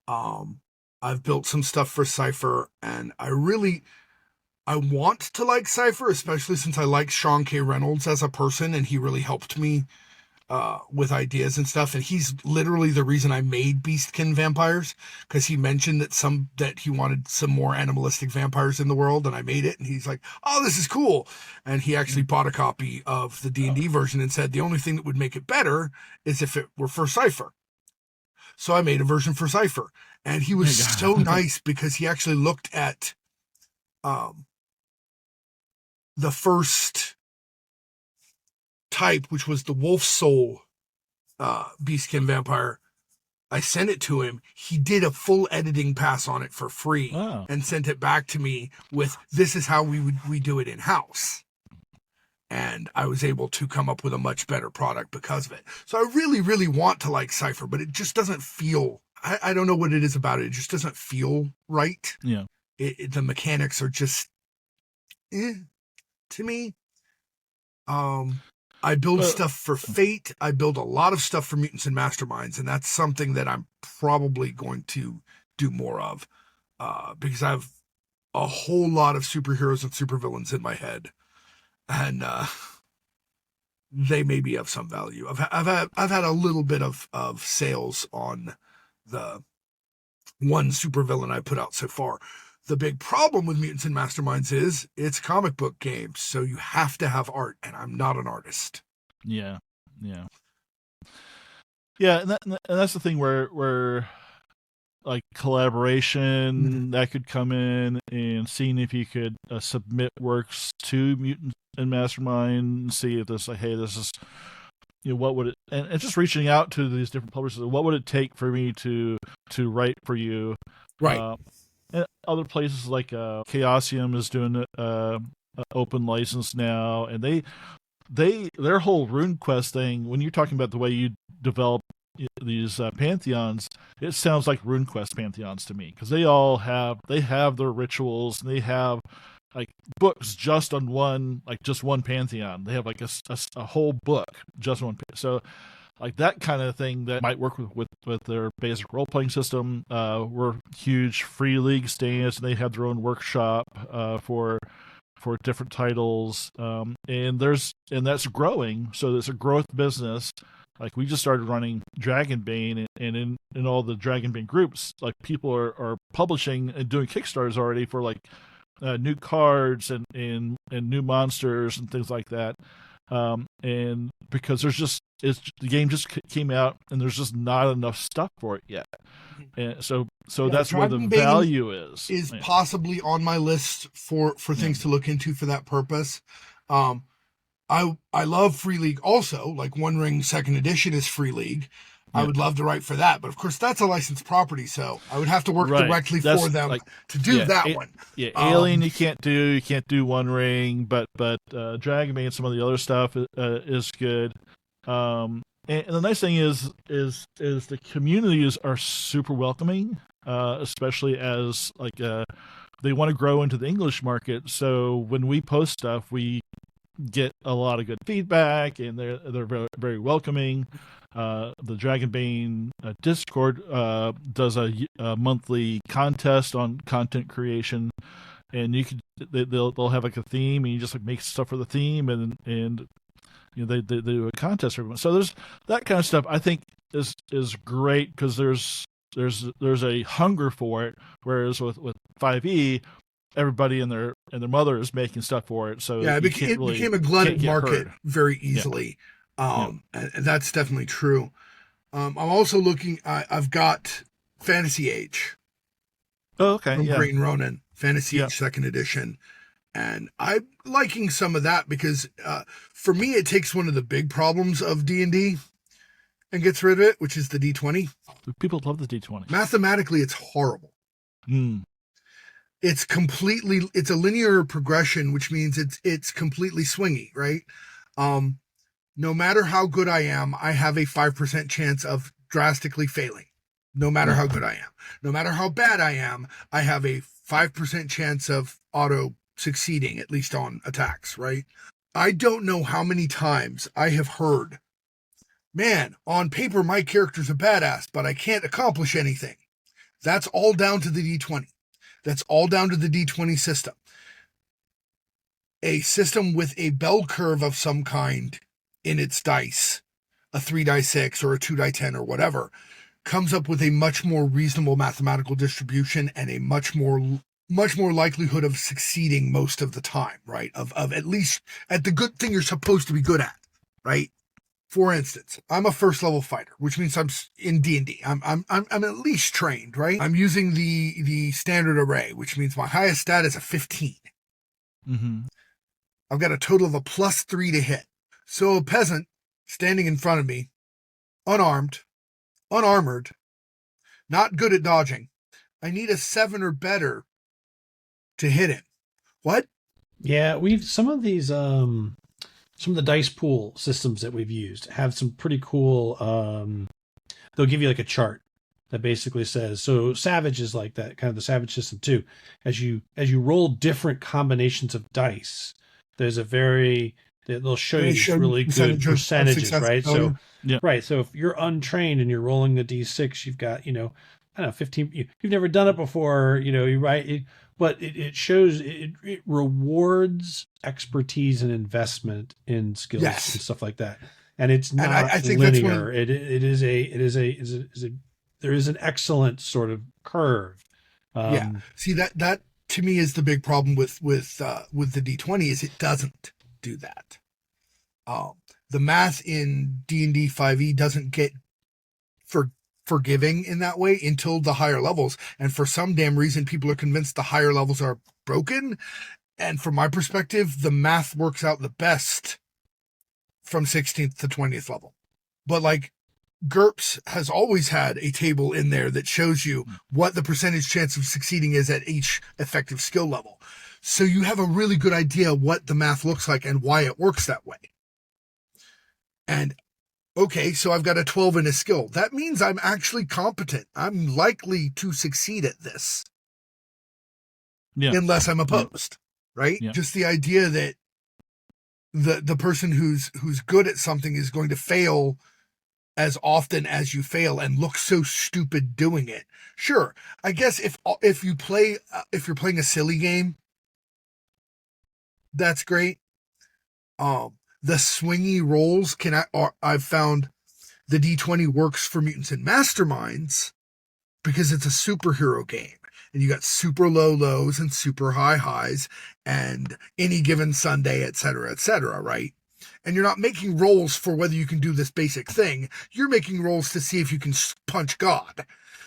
S3: I've built some stuff for Cypher, and I want to like Cypher, especially since I like Sean K. Reynolds as a person, and he really helped me with ideas and stuff. And he's literally the reason I made Beastkin vampires, because he mentioned that he wanted some more animalistic vampires in the world, and I made it. And he's like, "Oh, this is cool!" And he actually bought a copy of the D&D version and said the only thing that would make it better is if it were for Cypher. So I made a version for Cypher, and he was so nice because he actually looked at the first type, which was the Wolf Soul Beastkin vampire. I sent it to him. He did a full editing pass on it for free and sent it back to me with, this is how we do it in house. And I was able to come up with a much better product because of it. So I really, really want to like Cypher, but it just doesn't feel, I don't know what it is about it. It just doesn't feel right.
S1: Yeah.
S3: The mechanics are just, to me. I build stuff for Fate. I build a lot of stuff for Mutants and Masterminds, and that's something that I'm probably going to do more of, because I have a whole lot of superheroes and supervillains in my head, and they may be of some value. I've had a little bit of sales on the one supervillain I put out so far. The big problem with Mutants and Masterminds is it's comic book games, so you have to have art, and I'm not an artist.
S1: Yeah. And that's the thing where like collaboration that could come in, and seeing if you could submit works to Mutants and Mastermind and see if this, like, hey, this is, what would it, and just reaching out to these different publishers, what would it take for me to write for you,
S3: right?
S1: And other places like Chaosium is doing an open license now, and their whole RuneQuest thing, when you're talking about the way you develop these Pantheons, it sounds like RuneQuest Pantheons to me, because they have their rituals, and they have like books just on one Pantheon. They have like a whole book just on one. So like that kind of thing that might work with their basic role-playing system. We're huge Free League stands, and they have their own workshop for different titles, and that's growing. So it's a growth business. Like we just started running Dragonbane, and in all the Dragonbane groups, like people are publishing and doing Kickstarters already for like new cards and new monsters and things like that. And because the game just came out, and there's just not enough stuff for it yet. And so that's where the value is
S3: possibly on my list for things to look into for that purpose. I love Free League also. Like One Ring 2nd edition is Free League. I would love to write for that, but of course that's a licensed property, so I would have to work directly for them to do that one.
S1: Yeah, Alien you can't do One Ring, but Dragonbane and some of the other stuff is good. And the nice thing is the communities are super welcoming, especially as like they want to grow into the English market. So when we post stuff, we get a lot of good feedback, and they're very, very welcoming. The Dragonbane Discord does a monthly contest on content creation, and they'll have like a theme, and you just like make stuff for the theme, and they do a contest for everyone. So there's that kind of stuff. I think is great, because there's a hunger for it, whereas with 5e, everybody and their mother is making stuff for it. So
S3: yeah, it became a glutted market very easily. And that's definitely true. I'm also looking. I've got Fantasy Age.
S1: Oh, okay.
S3: From Great and Ronin, Fantasy Age 2nd edition, and I'm liking some of that because for me it takes one of the big problems of D&D and gets rid of it, which is the D20.
S1: People love the D20.
S3: Mathematically, it's horrible. It's a linear progression, which means it's completely swingy, right? No matter how good I am, I have a 5% chance of drastically failing. No matter how good I am. No matter how bad I am, I have a 5% chance of auto succeeding, at least on attacks, right? I don't know how many times I have heard, man, on paper my character's a badass, but I can't accomplish anything. That's all down to the D20. That's all down to the D20 system. A system with a bell curve of some kind in its dice, a 3-die-6 or a 2-die-10 or whatever, comes up with a much more reasonable mathematical distribution and a much more likelihood of succeeding most of the time, right? Of at least at the good thing you're supposed to be good at, right? For instance, I'm a first level fighter, which means I'm in D&D. I'm at least trained, right? I'm using the standard array, which means my highest stat is a 15. I've got a total of a +3 to hit. So a peasant standing in front of me, unarmed, unarmored, not good at dodging. I need a 7 or better to hit him. What?
S2: Yeah, some of the dice pool systems that we've used have some pretty cool, they'll give you like a chart that basically says, so Savage is like that, kind of the Savage system too. As you roll different combinations of dice, there's a very they'll show you these really good percentages, right? So, right. So if you're untrained and you're rolling the D6, you've got, I don't know, 15, you've never done it before, but it shows, it rewards expertise and investment in skills and stuff like that. And it's not I think linear. There is an excellent sort of curve.
S3: See, that to me is the big problem with the D20 is it doesn't do that. The math in D&D 5e doesn't get forgiving in that way until the higher levels. And for some damn reason, people are convinced the higher levels are broken. And from my perspective, the math works out the best from 16th to 20th level. But like GURPS has always had a table in there that shows you what the percentage chance of succeeding is at each effective skill level. So you have a really good idea what the math looks like and why it works that way. And okay, so I've got a 12 in a skill. That means I'm actually competent. I'm likely to succeed at this. Unless I'm opposed, right? Yeah. Just the idea that the person who's good at something is going to fail as often as you fail and look so stupid doing it. Sure, I guess if you're playing a silly game, that's great. The swingy rolls I've found the D20 works for mutants and masterminds because it's a superhero game and you got super low lows and super high highs and any given Sunday, et cetera, right? And you're not making rolls for whether you can do this basic thing. You're making rolls to see if you can punch God.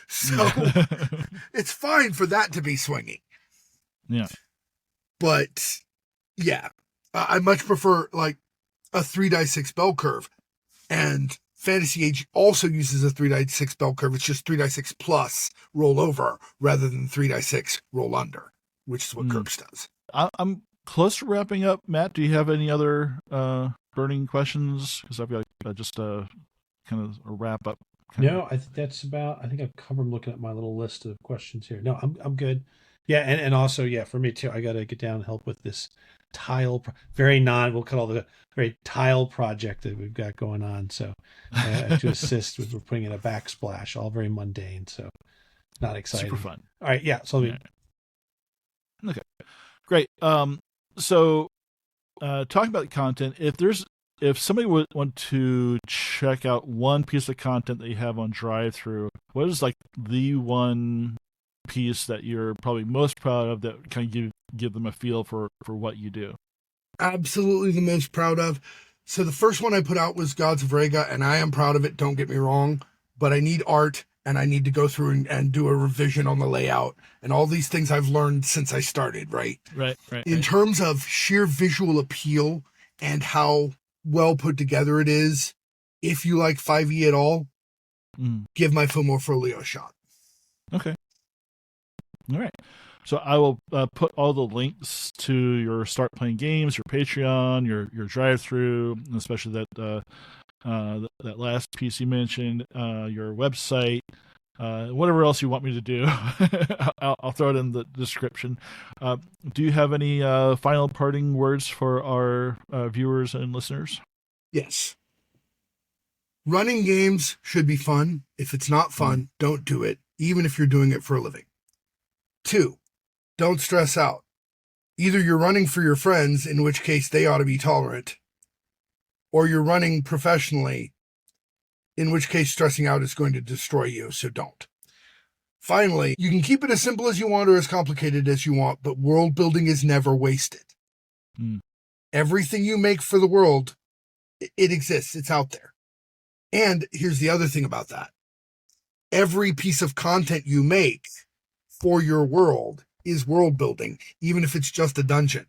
S3: So it's fine for that to be swinging.
S1: Yeah.
S3: But yeah, I much prefer like a 3-die-6 bell curve. And Fantasy Age also uses a 3-die-6 bell curve. It's just 3-die-6 plus roll over rather than 3-die-6 roll under, which is what GURPS does.
S1: I'm close to wrapping up. Matt, do you have any other burning questions? Because I've got just a kind of a wrap up.
S2: No, I think that's about. I think I've covered. I'm looking at my little list of questions here. No, I'm good. Yeah, and also for me too. I got to get down and help with this tile. We'll call the very tile project that we've got going on. So to assist with putting in a backsplash, all very mundane. So not exciting.
S1: Super fun.
S2: All right, yeah. So
S1: okay, great. So, talking about the content, if somebody would want to check out one piece of content that you have on Drive-Thru, what is like the one piece that you're probably most proud of that kind of give them a feel for what you do?
S3: Absolutely the most proud of. So the first one I put out was Gods of Rhaegar, and I am proud of it. Don't get me wrong, but I need art. And I need to go through and do a revision on the layout and all these things I've learned since I started, right?
S1: Right.
S3: In terms of sheer visual appeal and how well put together it is, if you like 5e at all, give my Fomorfolio a shot.
S1: Okay. All right. So I will put all the links to your Start Playing Games, your Patreon, your Drive-Thru, especially that last piece you mentioned, your website, whatever else you want me to do. I'll throw it in the description. Do you have any final parting words for our viewers and listeners?
S3: Yes. Running games should be fun. If it's not fun, don't do it, even if you're doing it for a living. 2, don't stress out. Either you're running for your friends, in which case they ought to be tolerant, or you're running professionally, in which case stressing out is going to destroy you, so don't. Finally, you can keep it as simple as you want or as complicated as you want, but world building is never wasted. Everything you make for the world, it exists. It's out there. And here's the other thing about that. Every piece of content you make for your world is world building, even if it's just a dungeon.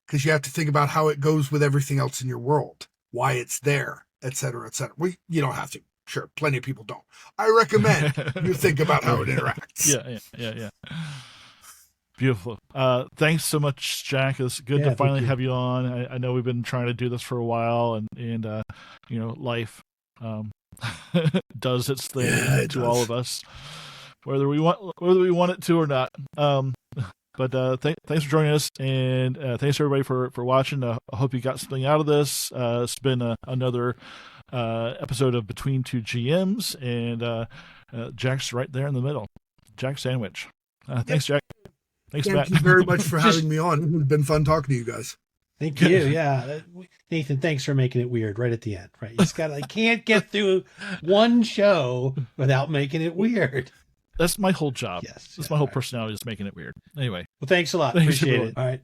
S3: Because you have to think about how it goes with everything else in your world, why it's there, et cetera, et cetera. Well, you don't have to. Sure, plenty of people don't. I recommend you think about how it interacts.
S1: Yeah. Beautiful. Thanks so much, Jack. It's good to finally have you on. I know we've been trying to do this for a while, and life does its thing to all of us, whether we want it to or not. But thanks for joining us, and thanks everybody for watching. I hope you got something out of this. It's been another episode of Between Two GMs, and Jack's right there in the middle. Jack Sandwich. Thanks, Jack. Thanks, Matt.
S3: Thank you very much for having me on. It's been fun talking to you guys.
S2: Thank you. Yeah. Nathan, thanks for making it weird right at the end, right? You just got to, can't get through one show without making it weird.
S1: That's my whole job.
S2: Yes.
S1: That's my whole personality, is making it weird. Anyway.
S2: Well, thanks a lot.
S1: Thanks,
S2: Appreciate
S1: everyone.
S2: it. All right.